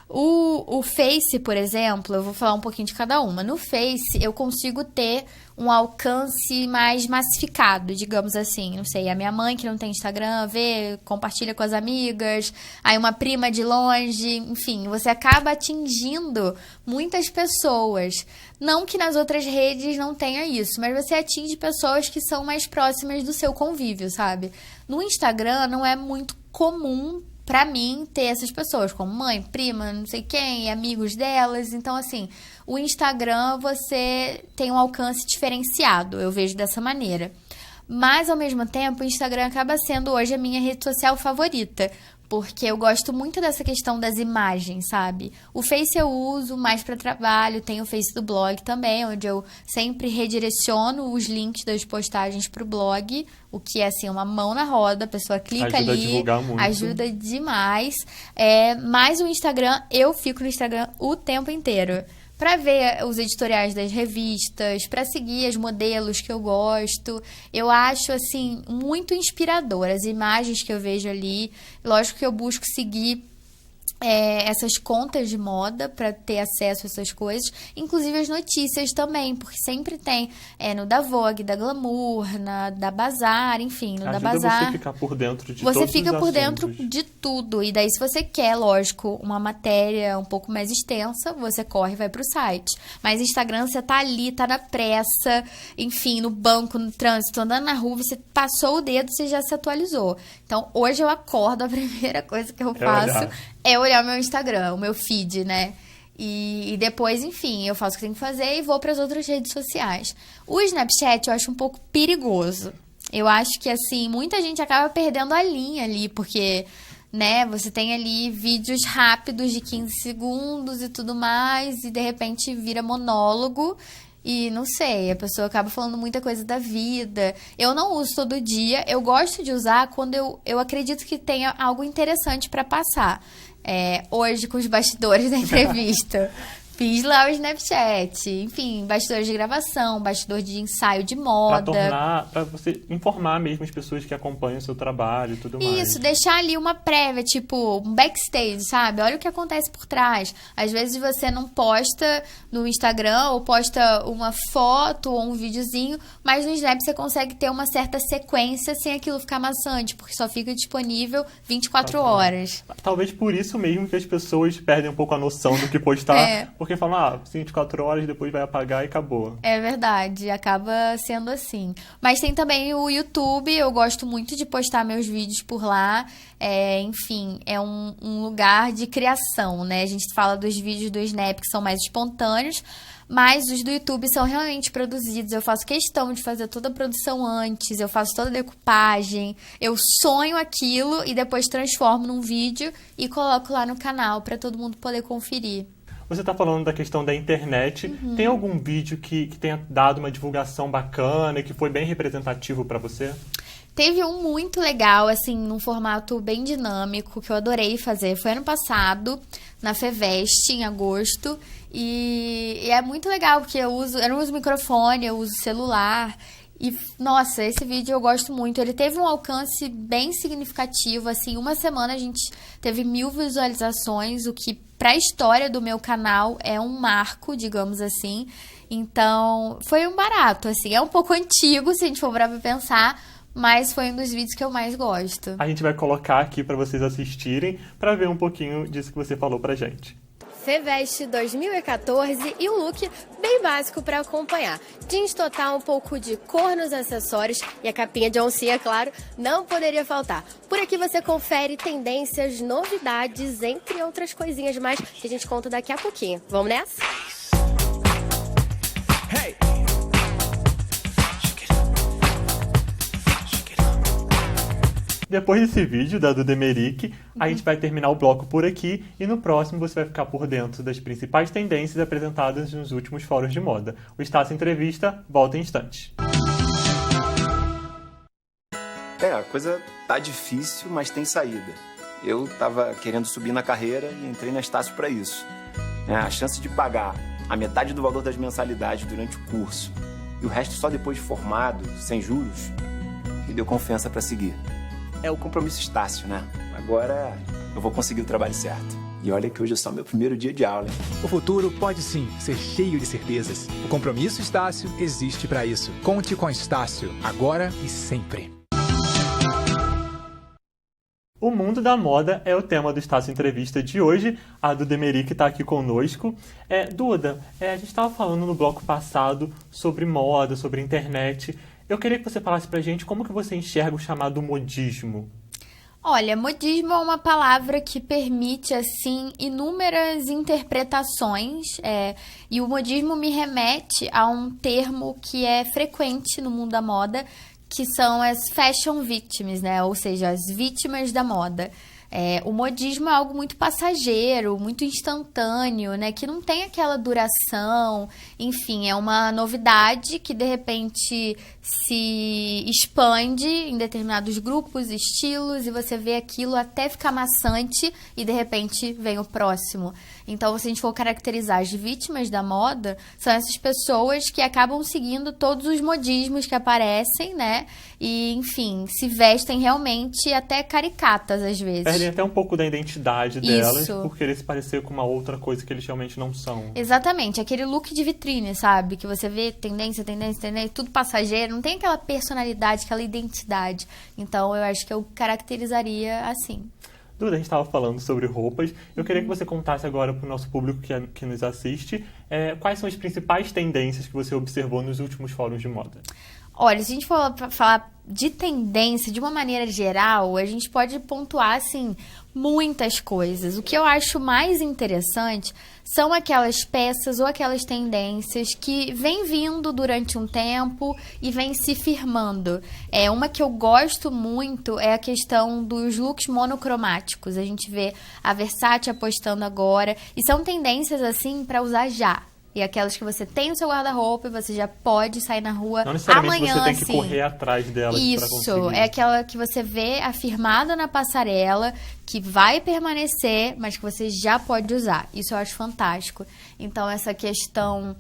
o Face, por exemplo, eu vou falar um pouquinho de cada uma. No Face, eu consigo ter um alcance mais massificado, digamos assim. Não sei, a minha mãe que não tem Instagram, vê, compartilha com as amigas, aí uma prima de longe, enfim, você acaba atingindo muitas pessoas. Não que nas outras redes não tenha isso, mas você atinge pessoas que são mais próximas do seu convívio, sabe? No Instagram não é muito comum pra mim ter essas pessoas, como mãe, prima, não sei quem, amigos delas. Então, assim, o Instagram você tem um alcance diferenciado, eu vejo dessa maneira. Mas, ao mesmo tempo, o Instagram acaba sendo hoje a minha rede social favorita, porque eu gosto muito dessa questão das imagens, sabe? O Face eu uso mais para trabalho, tem o Face do blog também, onde eu sempre redireciono os links das postagens pro blog, o que é, assim, uma mão na roda, a pessoa clica ajuda ali, a divulgar muito. Ajuda demais. Mas o Instagram, eu fico no Instagram o tempo inteiro. Para ver os editoriais das revistas, para seguir as modelos que eu gosto. Eu acho, assim, muito inspirador as imagens que eu vejo ali. Lógico que eu busco seguir essas contas de moda para ter acesso a essas coisas, inclusive as notícias também, porque sempre tem no da Vogue, da Glamour, da Bazar, enfim, no da Bazar. Você ficar por dentro de você todos fica os por assuntos. dentro de tudo, e daí se você quer, lógico, uma matéria um pouco mais extensa, você corre e vai pro site. Mas Instagram, você tá ali, tá na pressa, enfim, no banco, no trânsito, andando na rua, você passou o dedo, você já se atualizou. Então, hoje eu acordo, a primeira coisa que eu faço é olhar o meu Instagram, o meu feed, né? E depois, enfim, eu faço o que tenho que fazer e vou para as outras redes sociais. O Snapchat eu acho um pouco perigoso. Eu acho que, assim, muita gente acaba perdendo a linha ali, porque, né, você tem ali vídeos rápidos de 15 segundos e tudo mais, e de repente vira monólogo. E não sei, a pessoa acaba falando muita coisa da vida. Eu não uso todo dia, eu gosto de usar quando eu acredito que tenha algo interessante para passar. Hoje, com os bastidores da entrevista, fiz lá o Snapchat, enfim, bastidores de gravação, bastidor de ensaio de moda. Pra você informar mesmo as pessoas que acompanham o seu trabalho e tudo mais. Isso, deixar ali uma prévia, tipo, um backstage, sabe? Olha o que acontece por trás. Às vezes você não posta no Instagram ou posta uma foto ou um videozinho, mas no Snap você consegue ter uma certa sequência sem aquilo ficar maçante, porque só fica disponível 24 horas. Talvez por isso mesmo que as pessoas perdem um pouco a noção do que postar. Porque falam, 24 horas, depois vai apagar e acabou. É verdade, acaba sendo assim. Mas tem também o YouTube, eu gosto muito de postar meus vídeos por lá. Enfim, é um lugar de criação, né? A gente fala dos vídeos do Snap que são mais espontâneos, mas os do YouTube são realmente produzidos. Eu faço questão de fazer toda a produção antes, eu faço toda a decupagem, eu sonho aquilo e depois transformo num vídeo e coloco lá no canal para todo mundo poder conferir. Você está falando da questão da internet. Tem algum vídeo que tenha dado uma divulgação bacana, que foi bem representativo para você? Teve um muito legal, assim, num formato bem dinâmico, que eu adorei fazer. Foi ano passado, na FEVEST, em agosto. E é muito legal, porque eu não uso microfone, eu uso celular. E, nossa, esse vídeo eu gosto muito. Ele teve um alcance bem significativo, assim, uma semana a gente teve 1000 visualizações, o que para a história do meu canal é um marco, digamos assim. Então, foi um barato, assim, é um pouco antigo, se a gente for pra pensar, mas foi um dos vídeos que eu mais gosto. A gente vai colocar aqui para vocês assistirem, para ver um pouquinho disso que você falou pra gente. FEVEST 2014 e um look bem básico para acompanhar. Jeans total, um pouco de cor nos acessórios e a capinha de oncinha, claro, não poderia faltar. Por aqui você confere tendências, novidades, entre outras coisinhas mais que a gente conta daqui a pouquinho. Vamos nessa? Hey! Depois desse vídeo da Duda Emerick, a gente vai terminar o bloco por aqui e no próximo você vai ficar por dentro das principais tendências apresentadas nos últimos fóruns de moda. O Estácio Entrevista volta em instantes. A coisa tá difícil, mas tem saída. Eu tava querendo subir na carreira e entrei na Estácio para isso. A chance de pagar a metade do valor das mensalidades durante o curso e o resto só depois de formado, sem juros, me deu confiança para seguir. É o compromisso Estácio, né? Agora eu vou conseguir o trabalho certo. E olha que hoje é só meu primeiro dia de aula, hein? O futuro pode sim ser cheio de certezas. O compromisso Estácio existe para isso. Conte com Estácio, agora e sempre. O mundo da moda é o tema do Estácio Entrevista de hoje. A Duda Emerick está aqui conosco. Duda, a gente estava falando no bloco passado sobre moda, sobre internet. Eu queria que você falasse pra gente como que você enxerga o chamado modismo. Olha, modismo é uma palavra que permite, assim, inúmeras interpretações. E o modismo me remete a um termo que é frequente no mundo da moda, que são as fashion victims, né? Ou seja, as vítimas da moda. O modismo é algo muito passageiro, muito instantâneo, né? Que não tem aquela duração. Enfim, é uma novidade que, de repente, se expande em determinados grupos, estilos, e você vê aquilo até ficar maçante e, de repente, vem o próximo. Então, se a gente for caracterizar as vítimas da moda, são essas pessoas que acabam seguindo todos os modismos que aparecem, né? E, enfim, se vestem realmente até caricatas, às vezes. Perdem até um pouco da identidade delas por querer se parecer com uma outra coisa que eles realmente não são. Exatamente. Aquele look de vitrine, sabe? Que você vê tendência, tudo passageiro. Não tem aquela personalidade, aquela identidade. Então, eu acho que eu caracterizaria assim. Duda, a gente estava falando sobre roupas. Eu queria que você contasse agora para o nosso público que nos assiste quais são as principais tendências que você observou nos últimos fóruns de moda. Olha, se a gente for falar de tendência, de uma maneira geral, a gente pode pontuar, assim, muitas coisas. O que eu acho mais interessante são aquelas peças ou aquelas tendências que vêm vindo durante um tempo e vêm se firmando. Uma que eu gosto muito é a questão dos looks monocromáticos. A gente vê a Versace apostando agora, e são tendências, assim, para usar já. E aquelas que você tem no seu guarda-roupa e você já pode sair na rua não necessariamente amanhã, você tem que assim. correr atrás delas para conseguir. Isso, é aquela que você vê afirmada na passarela, que vai permanecer, mas que você já pode usar. Isso eu acho fantástico. Então, essa questão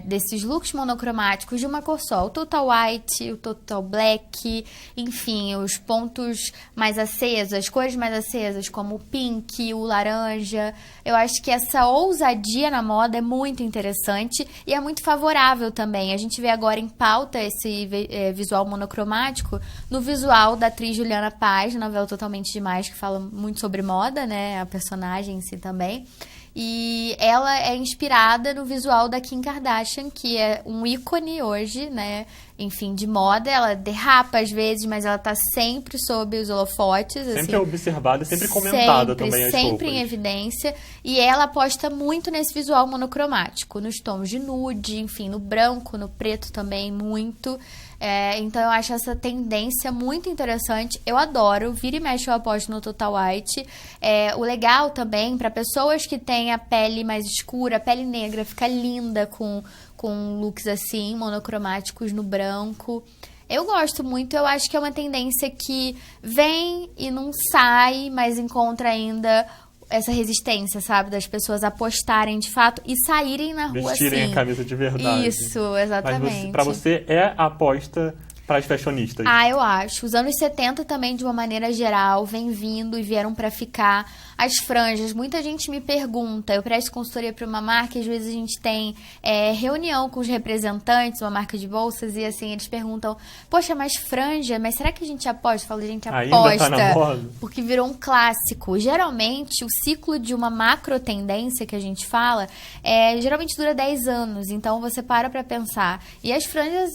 desses looks monocromáticos de uma cor só. O total white, o total black, enfim, os pontos mais acesos, as cores mais acesas, como o pink, o laranja. Eu acho que essa ousadia na moda é muito interessante e é muito favorável também. A gente vê agora em pauta esse visual monocromático no visual da atriz Juliana Paz, na novela Totalmente Demais, que fala muito sobre moda, né? A personagem em si também. E ela é inspirada no visual da Kim Kardashian, que é um ícone hoje, né? Enfim, de moda. Ela derrapa às vezes, mas ela tá sempre sob os holofotes. Sempre assim, é observada, sempre comentada também as sempre roupas. em evidência. E ela aposta muito nesse visual monocromático, nos tons de nude, enfim, no branco, no preto também, muito. Então eu acho essa tendência muito interessante. Eu adoro, vira e mexe eu aposto no Total White. O legal também, para pessoas que têm a pele mais escura, a pele negra, fica linda com looks assim, monocromáticos no branco. Eu gosto muito, eu acho que é uma tendência que vem e não sai, mas encontra ainda essa resistência, sabe? Das pessoas apostarem de fato e saírem na rua assim. Vestirem a camisa de verdade. Isso, exatamente. Mas pra você é a aposta para as fashionistas. Eu acho. Os anos 70 também, de uma maneira geral, vem vindo e vieram para ficar. As franjas, muita gente me pergunta, eu presto consultoria para uma marca e às vezes a gente tem reunião com os representantes, uma marca de bolsas, e assim, eles perguntam, poxa, mas franja, mas será que a gente aposta? Eu falo, a gente aposta, ainda tá na moda? Porque virou um clássico. Geralmente, o ciclo de uma macro tendência que a gente fala, geralmente dura 10 anos, então você para pensar. E as franjas,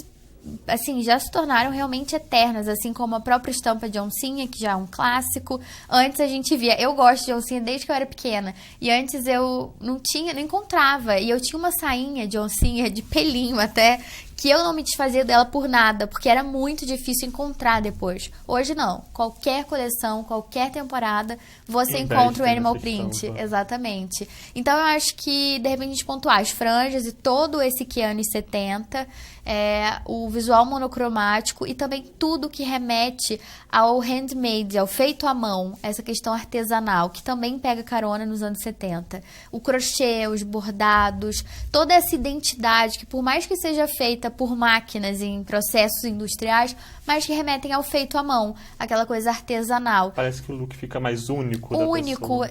assim, já se tornaram realmente eternas, assim como a própria estampa de oncinha, que já é um clássico. Antes a gente via, eu gosto de oncinha desde que eu era pequena, e antes eu não encontrava, e eu tinha uma sainha de oncinha, de pelinho até, que eu não me desfazia dela por nada, porque era muito difícil encontrar depois. Hoje não, qualquer coleção, qualquer temporada, você encontra o animal print, exatamente. Então eu acho que, de repente, a gente pontuar as franjas e todo esse que é anos 70, o visual monocromático e também tudo que remete ao handmade, ao feito à mão, essa questão artesanal, que também pega carona nos anos 70. O crochê, os bordados, toda essa identidade que, por mais que seja feita por máquinas em processos industriais, mas que remetem ao feito à mão, aquela coisa artesanal. Parece que o look fica mais único.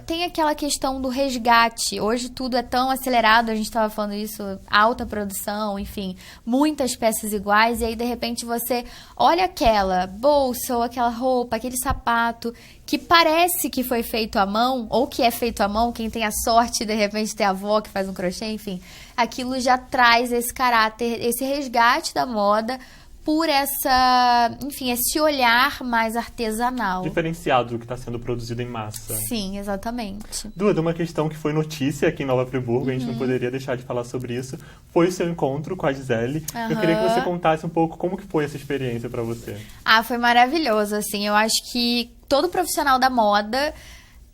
Tem aquela questão do resgate. Hoje tudo é tão acelerado, a gente estava falando isso, alta produção, enfim, muitas peças iguais, e aí de repente você olha aquela bolsa ou aquela roupa, aquele sapato que parece que foi feito à mão, ou que é feito à mão, quem tem a sorte de repente ter a avó que faz um crochê, enfim, aquilo já traz esse caráter, esse resgate da moda por esse olhar mais artesanal. Diferenciado do que está sendo produzido em massa. Sim, exatamente. Duda, uma questão que foi notícia aqui em Nova Friburgo, a gente não poderia deixar de falar sobre isso, foi o seu encontro com a Gisele. Eu queria que você contasse um pouco como que foi essa experiência para você. Foi maravilhoso, assim, eu acho que todo profissional da moda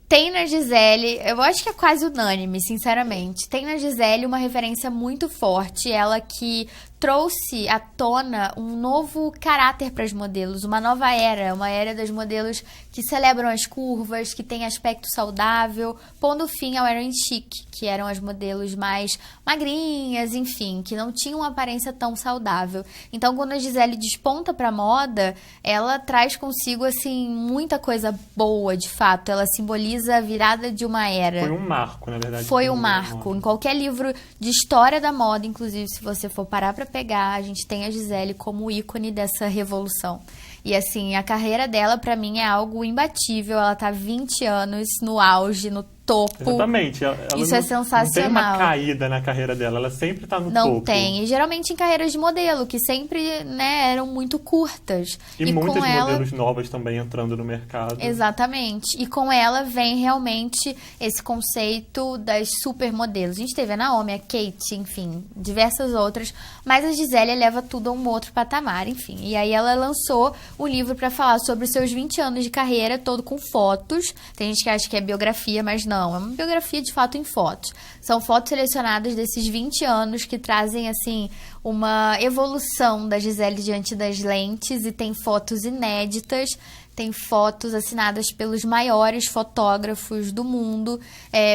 tem na Gisele, eu acho que é quase unânime, sinceramente, tem na Gisele uma referência muito forte, ela que trouxe à tona um novo caráter para as modelos, uma nova era, uma era das modelos que celebram as curvas, que tem aspecto saudável, pondo fim ao era chic, que eram as modelos mais magrinhas, enfim, que não tinham uma aparência tão saudável. Então, quando a Gisele desponta para moda, ela traz consigo, assim, muita coisa boa, de fato. Ela simboliza a virada de uma era. Foi um marco, na verdade. Foi um marco. Em qualquer livro de história da moda, inclusive, se você for parar para pegar, a gente tem a Gisele como ícone dessa revolução. E assim, a carreira dela, pra mim, é algo imbatível. Ela tá 20 anos no auge, no topo. Exatamente. Ela Isso não, é sensacional. Não tem uma caída na carreira dela, ela sempre tá no topo. Não tem. E geralmente em carreiras de modelo, que sempre, né, eram muito curtas. E muitas com ela... modelos novas também entrando no mercado. Exatamente. E com ela vem realmente esse conceito das supermodelos. A gente teve a Naomi, a Kate, enfim, diversas outras. Mas a Gisele leva tudo a um outro patamar, enfim. E aí ela lançou um livro para falar sobre os seus 20 anos de carreira, todo com fotos. Tem gente que acha que é biografia, mas não. É uma biografia de fato em fotos. São fotos selecionadas desses 20 anos que trazem, assim, uma evolução da Gisele diante das lentes. E tem fotos inéditas. Tem fotos assinadas pelos maiores fotógrafos do mundo,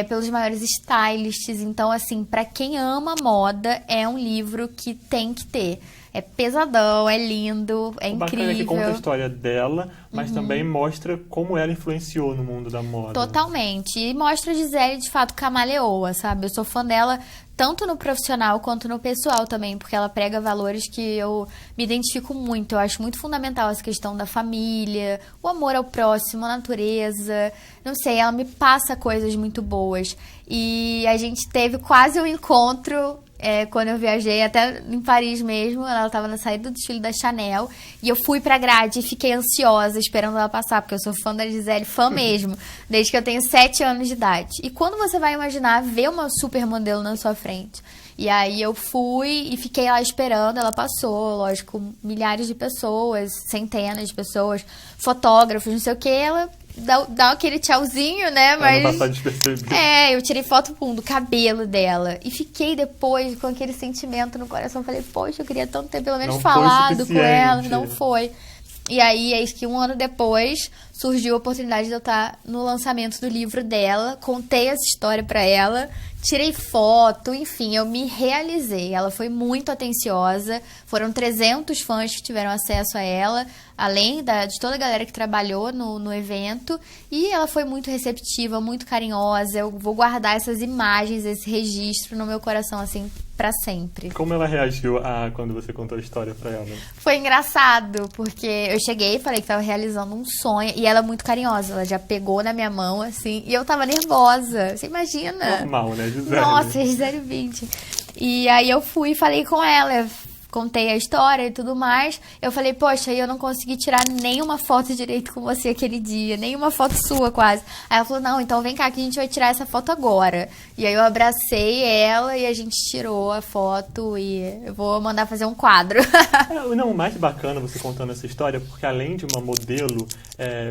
pelos maiores stylists. Então, assim, para quem ama moda, é um livro que tem que ter. É pesadão, é lindo, é incrível. O bacana é que conta a história dela, mas também mostra como ela influenciou no mundo da moda. Totalmente. E mostra a Gisele, de fato, camaleoa, sabe? Eu sou fã dela tanto no profissional quanto no pessoal também, porque ela prega valores que eu me identifico muito. Eu acho muito fundamental essa questão da família, o amor ao próximo, a natureza. Não sei, ela me passa coisas muito boas. E a gente teve quase um encontro... quando eu viajei, até em Paris mesmo, ela estava na saída do desfile da Chanel, e eu fui pra grade e fiquei ansiosa esperando ela passar, porque eu sou fã da Gisele, fã mesmo, desde que eu tenho 7 anos de idade. E quando você vai imaginar ver uma supermodelo na sua frente? E aí eu fui e fiquei lá esperando, ela passou, lógico, milhares de pessoas, centenas de pessoas, fotógrafos, não sei o que, ela... Dá aquele tchauzinho, né? Mas. Eu tirei foto do cabelo dela. E fiquei depois com aquele sentimento no coração. Falei, poxa, eu queria tanto ter pelo menos falado com ela. Não foi. E aí, eis que um ano depois surgiu a oportunidade de eu estar no lançamento do livro dela. Contei essa história pra ela, tirei foto, enfim, eu me realizei. Ela foi muito atenciosa, foram 300 fãs que tiveram acesso a ela, além de toda a galera que trabalhou no evento. E ela foi muito receptiva, muito carinhosa. Eu vou guardar essas imagens, esse registro no meu coração, assim, pra sempre. Como ela reagiu quando você contou a história pra ela? Foi engraçado, porque eu cheguei e falei que tava realizando um sonho. E ela é muito carinhosa, ela já pegou na minha mão, assim, e eu tava nervosa. Você imagina? Normal, né, Gisele? Nossa, Gisele Bündchen. E aí eu fui e falei com ela, contei a história e tudo mais. Eu falei, poxa, eu não consegui tirar nenhuma foto direito com você aquele dia, nenhuma foto sua quase. Aí ela falou, não, então vem cá que a gente vai tirar essa foto agora. E aí eu abracei ela e a gente tirou a foto e eu vou mandar fazer um quadro. Não, o mais bacana você contando essa história, porque além de uma modelo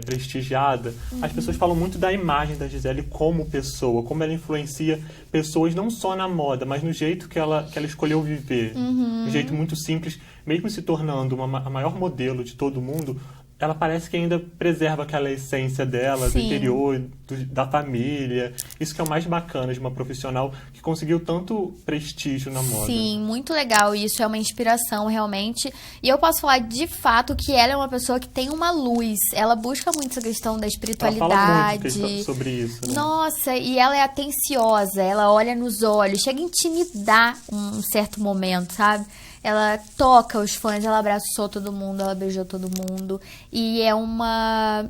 prestigiada, as pessoas falam muito da imagem da Gisele como pessoa, como ela influencia pessoas não só na moda, mas no jeito que ela escolheu viver. Um jeito muito simples, mesmo se tornando a maior modelo de todo mundo, ela parece que ainda preserva aquela essência dela, do interior, da família. Isso que é o mais bacana de uma profissional que conseguiu tanto prestígio na moda. Sim, muito legal. Isso é uma inspiração, realmente. E eu posso falar, de fato, que ela é uma pessoa que tem uma luz. Ela busca muito essa questão da espiritualidade. Ela fala muito sobre isso, né? Nossa, e ela é atenciosa. Ela olha nos olhos, chega a intimidar um certo momento, sabe? Ela toca os fãs, ela abraçou todo mundo, ela beijou todo mundo. E é uma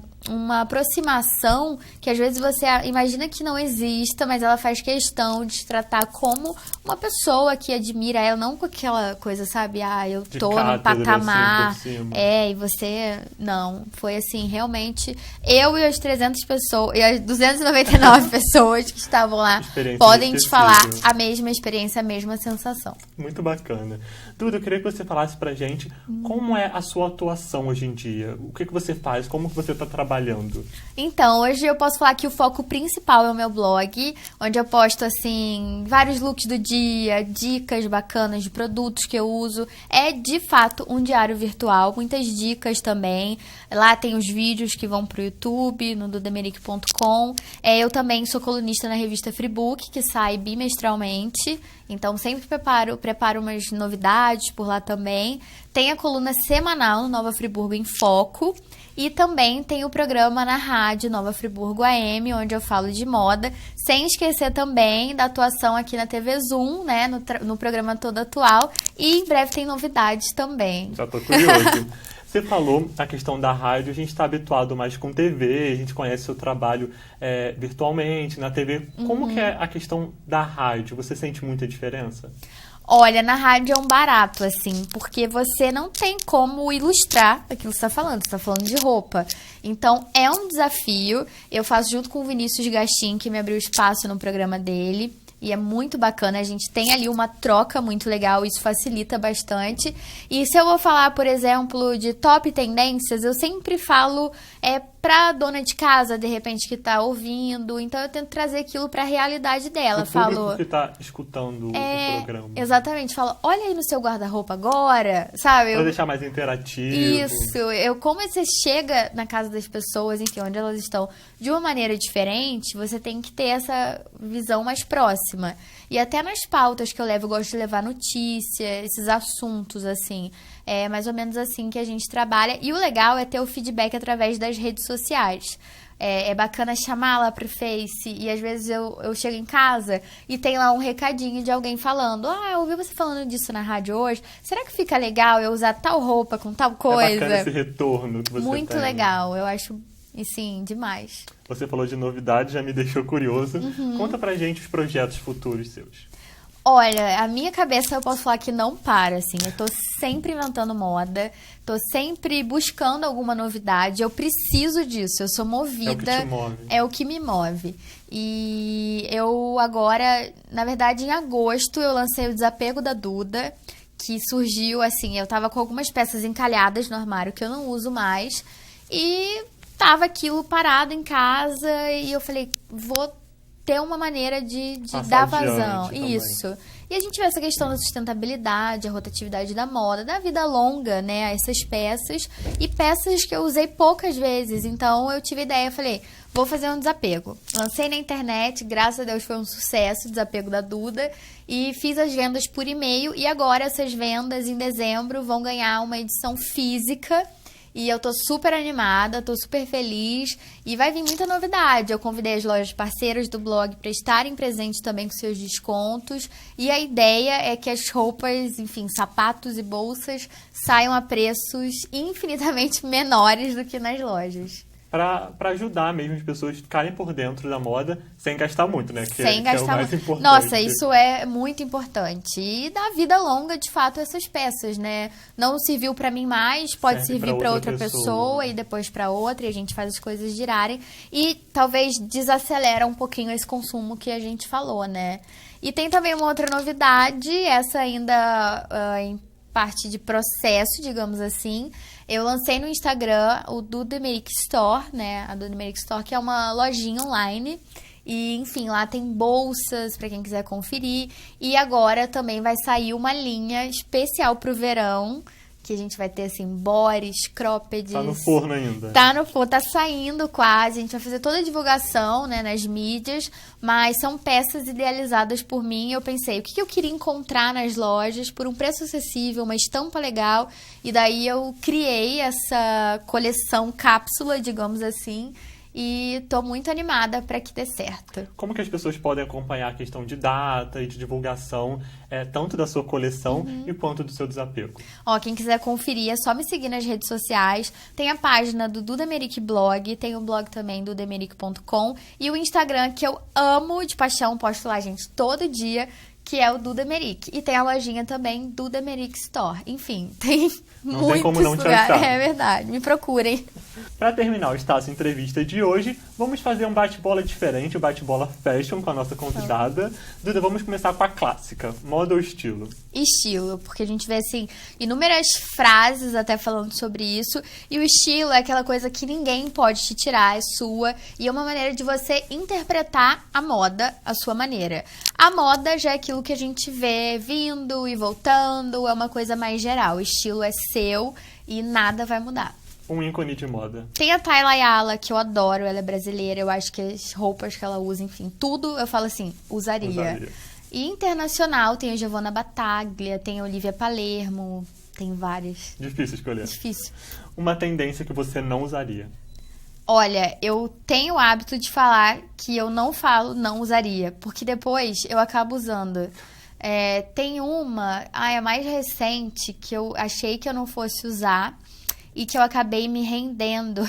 aproximação que às vezes você imagina que não exista, mas ela faz questão de te tratar como uma pessoa que admira ela, não com aquela coisa, sabe? Eu tô no patamar. Assim, e você... Não, foi assim, realmente... Eu e as 300 pessoas, e as 299 pessoas que estavam lá podem te falar a mesma experiência, a mesma sensação. Muito bacana. Duda, eu queria que você falasse pra gente como é a sua atuação hoje em dia. O que você faz? Como que você tá trabalhando? Então, hoje eu posso falar que o foco principal é o meu blog, onde eu posto, assim, vários looks do dia, dicas bacanas de produtos que eu uso. É, de fato, um diário virtual, muitas dicas também. Lá tem os vídeos que vão pro YouTube, no dudameric.com. Eu também sou colunista na revista Freebook, que sai bimestralmente. Então, sempre preparo umas novidades por lá também. Tem a coluna semanal no Nova Friburgo em Foco. E também tem o programa na rádio Nova Friburgo AM, onde eu falo de moda. Sem esquecer também da atuação aqui na TV Zoom, né? No programa Todo Atual. E em breve tem novidades também. Já tô curioso. Você falou a questão da rádio, a gente está habituado mais com TV, a gente conhece seu trabalho virtualmente, na TV. Como que é a questão da rádio? Você sente muita diferença? Olha, na rádio é um barato, assim, porque você não tem como ilustrar aquilo que você está falando de roupa. Então, é um desafio. Eu faço junto com o Vinícius Gastin, que me abriu espaço no programa dele. E é muito bacana, a gente tem ali uma troca muito legal, isso facilita bastante. E se eu vou falar, por exemplo, de top tendências, eu sempre falo pra dona de casa, de repente, que tá ouvindo. Então, eu tento trazer aquilo pra realidade dela. O público que tá escutando o programa. Exatamente, falo, olha aí no seu guarda-roupa agora, sabe? Pra deixar mais interativo. Isso, como você chega na casa das pessoas, enfim, onde elas estão, de uma maneira diferente, você tem que ter essa visão mais próxima. E até nas pautas que eu levo, eu gosto de levar notícia, esses assuntos, assim. É mais ou menos assim que a gente trabalha. E o legal é ter o feedback através das redes sociais. É bacana chamar lá pro Face e às vezes eu chego em casa e tem lá um recadinho de alguém falando: eu ouvi você falando disso na rádio hoje, será que fica legal eu usar tal roupa com tal coisa? É bacana esse retorno que você Muito tem. legal, eu acho, sim, demais. Você falou de novidade, já me deixou curioso. Conta pra gente os projetos futuros seus. Olha, a minha cabeça eu posso falar que não para, assim. Eu tô sempre inventando moda, tô sempre buscando alguma novidade. Eu preciso disso, eu sou movida. É o que te move. É o que me move. E eu agora, na verdade, em agosto, eu lancei o Desapego da Duda, que surgiu, assim, eu tava com algumas peças encalhadas no armário que eu não uso mais. E tava aquilo parado em casa e eu falei, vou ter uma maneira de dar vazão. Isso. E a gente vê essa questão da sustentabilidade, a rotatividade da moda, da vida longa, né? Essas peças. E peças que eu usei poucas vezes. Então, eu tive ideia, falei, vou fazer um desapego. Lancei na internet, graças a Deus foi um sucesso, o Desapego da Duda. E fiz as vendas por e-mail. E agora, essas vendas, em dezembro, vão ganhar uma edição física. E eu tô super animada, tô super feliz e vai vir muita novidade. Eu convidei as lojas parceiras do blog para estarem presentes também com seus descontos. E a ideia é que as roupas, enfim, sapatos e bolsas saiam a preços infinitamente menores do que nas lojas. Para ajudar mesmo as pessoas a ficarem por dentro da moda sem gastar muito, né? Sem gastar é o mais muito. importante. Nossa, isso é muito importante. E dá vida longa, de fato, essas peças, né? Não serviu para mim mais, pode servir para outra pessoa e depois para outra, e a gente faz as coisas girarem. E talvez desacelera um pouquinho esse consumo que a gente falou, né? E tem também uma outra novidade, essa ainda em parte de processo, digamos assim. Eu lancei no Instagram o Duda Emerick Store, né? A Duda Emerick Store, que é uma lojinha online. E, enfim, lá tem bolsas para quem quiser conferir. E agora também vai sair uma linha especial pro verão, que a gente vai ter, assim, bodies, croppeds. Tá no forno ainda. Tá no forno, tá saindo quase. A gente vai fazer toda a divulgação, né, nas mídias. Mas são peças idealizadas por mim. Eu pensei, o que eu queria encontrar nas lojas por um preço acessível, uma estampa legal. E daí eu criei essa coleção cápsula, digamos assim. E tô muito animada para que dê certo. Como que as pessoas podem acompanhar a questão de data e de divulgação, tanto da sua coleção e quanto do seu desapego? Quem quiser conferir é só me seguir nas redes sociais. Tem a página do Duda Emerick Blog, tem o blog também, dudemerick.com, e o Instagram, que eu amo de paixão, posto lá, gente, todo dia, que é o Duda Emerick. E tem a lojinha também, Duda Emerick Store. Enfim, tem não tem como não te achar. É verdade, me procurem. Para terminar o Estácio Entrevista de hoje, vamos fazer um bate-bola diferente, um bate-bola fashion com a nossa convidada. Duda, vamos começar com a clássica, moda ou estilo? Estilo, porque a gente vê, assim, inúmeras frases até falando sobre isso. E o estilo é aquela coisa que ninguém pode te tirar, é sua. E é uma maneira de você interpretar a moda à sua maneira. A moda já é aquilo que a gente vê vindo e voltando, é uma coisa mais geral. O estilo é seu e nada vai mudar. Um ícone de moda. Tem a Tayla Ayala, que eu adoro, ela é brasileira, eu acho que as roupas que ela usa, enfim, tudo eu falo assim, usaria. E internacional tem a Giovanna Battaglia, tem a Olivia Palermo, tem várias. Difícil escolher. Difícil. Uma tendência que você não usaria. Olha, eu tenho o hábito de falar que eu não falo não usaria, porque depois eu acabo usando. Tem uma, a mais recente, que eu achei que eu não fosse usar, e que eu acabei me rendendo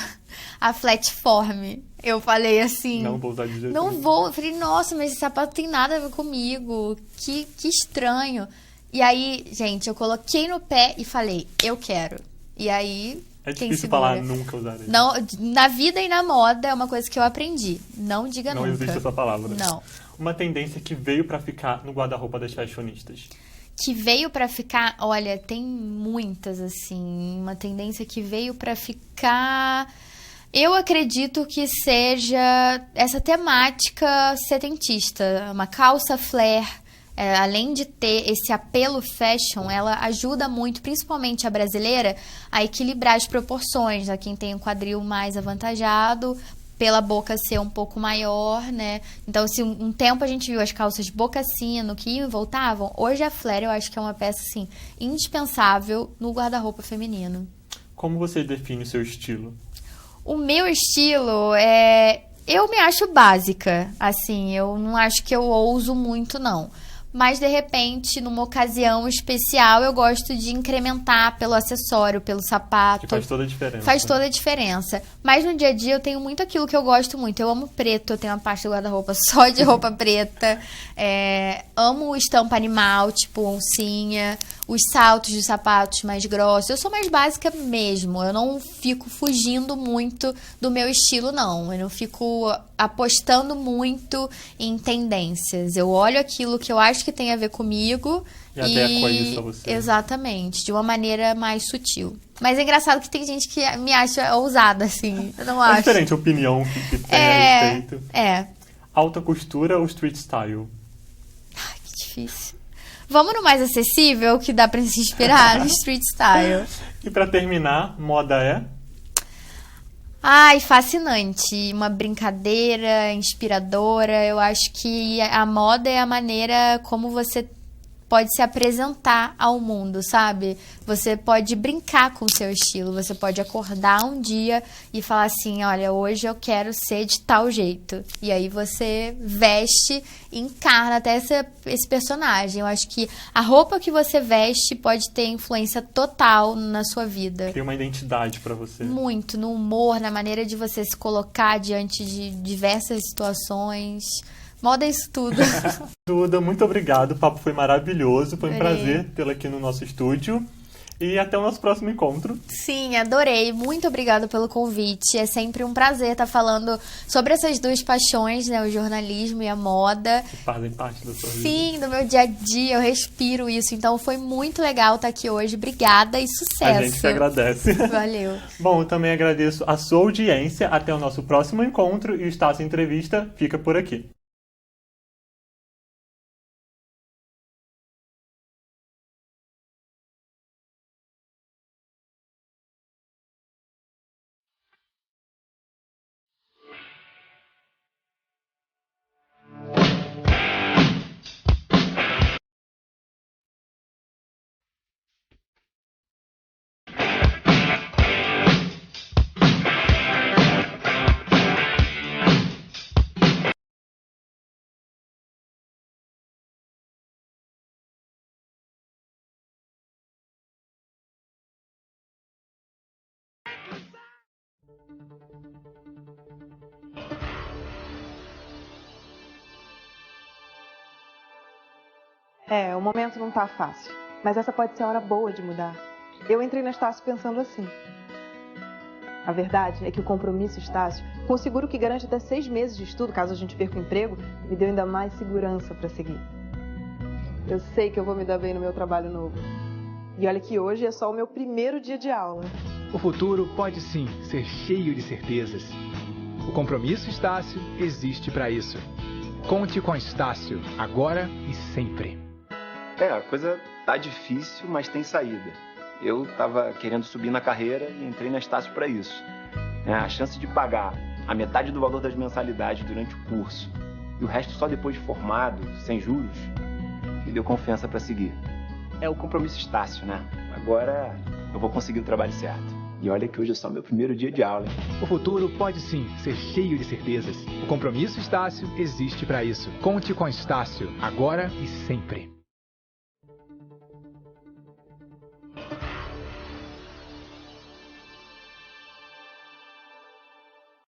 à Flatform. Eu falei assim... Não vou usar de jeito Não nenhum. vou. Eu falei, nossa, mas esse sapato tem nada a ver comigo. Que estranho. E aí, gente, eu coloquei no pé e falei, eu quero. E aí... É quem difícil segura? falar nunca usarei. Não, na vida e na moda é uma coisa que eu aprendi. Não diga Não nunca. existe essa palavra. Não. Uma tendência que veio pra ficar no guarda-roupa das fashionistas. Que veio pra ficar, olha, tem muitas, assim. Uma tendência que veio pra ficar... Eu acredito que seja essa temática setentista. Uma calça flare. Além de ter esse apelo fashion, ela ajuda muito, principalmente a brasileira, a equilibrar as proporções. A quem tem um quadril mais avantajado, pela boca ser um pouco maior, né? Então, se um tempo a gente viu as calças de boca sino que iam e voltavam, hoje a flare eu acho que é uma peça, assim, indispensável no guarda-roupa feminino. Como você define o seu estilo? O meu estilo é... Eu me acho básica, assim, eu não acho que eu ouso muito, não. Mas, de repente, numa ocasião especial, eu gosto de incrementar pelo acessório, pelo sapato. Que faz toda a diferença. Faz toda a diferença. Mas no dia a dia eu tenho muito aquilo que eu gosto muito. Eu amo preto, eu tenho uma pasta do guarda-roupa só de roupa preta. Amo estampa animal, tipo oncinha. Os saltos de sapatos mais grossos. Eu sou mais básica mesmo. Eu não fico fugindo muito do meu estilo, não. Eu não fico apostando muito em tendências. Eu olho aquilo que eu acho que tem a ver comigo E adequa isso a você. Exatamente, de uma maneira mais sutil. Mas é engraçado que tem gente que me acha ousada, assim. Eu não acho. É diferente a opinião que tem a respeito. Alta costura ou street style? Ai, que difícil. Vamos no mais acessível, que dá pra se inspirar no street style. E pra terminar, moda é? Ai, fascinante. Uma brincadeira inspiradora. Eu acho que a moda é a maneira como você pode se apresentar ao mundo, sabe? Você pode brincar com o seu estilo. Você pode acordar um dia e falar assim, olha, hoje eu quero ser de tal jeito. E aí você veste e encarna até esse personagem. Eu acho que a roupa que você veste pode ter influência total na sua vida. Cria uma identidade pra você. Muito, no humor, na maneira de você se colocar diante de diversas situações. Moda é isso tudo. Duda, muito obrigado. O papo foi maravilhoso. Foi um Adorei. prazer tê-la aqui no nosso estúdio. E até o nosso próximo encontro. Sim, adorei. Muito obrigada pelo convite. É sempre um prazer estar falando sobre essas duas paixões, né? O jornalismo e a moda. Que fazem parte da sua vida. Sim, do meu dia a dia. Eu respiro isso. Então foi muito legal estar aqui hoje. Obrigada e sucesso. A gente que agradece. Valeu. Bom, eu também agradeço a sua audiência. Até o nosso próximo encontro. E o Estácio Entrevista fica por aqui. O momento não tá fácil, mas essa pode ser a hora boa de mudar. Eu entrei na Estácio pensando assim. A verdade é que o compromisso Estácio, com o seguro que garante até 6 meses de estudo, caso a gente perca o emprego, me deu ainda mais segurança para seguir. Eu sei que eu vou me dar bem no meu trabalho novo. E olha que hoje é só o meu primeiro dia de aula. O futuro pode sim ser cheio de certezas. O compromisso Estácio existe para isso. Conte com a Estácio, agora e sempre. A coisa tá difícil, mas tem saída. Eu tava querendo subir na carreira e entrei na Estácio para isso. A chance de pagar a metade do valor das mensalidades durante o curso e o resto só depois de formado, sem juros, me deu confiança para seguir. É o compromisso Estácio, né? Agora eu vou conseguir o trabalho certo. E olha que hoje é só meu primeiro dia de aula, hein? O futuro pode sim ser cheio de certezas. O compromisso Estácio existe para isso. Conte com a Estácio, agora e sempre.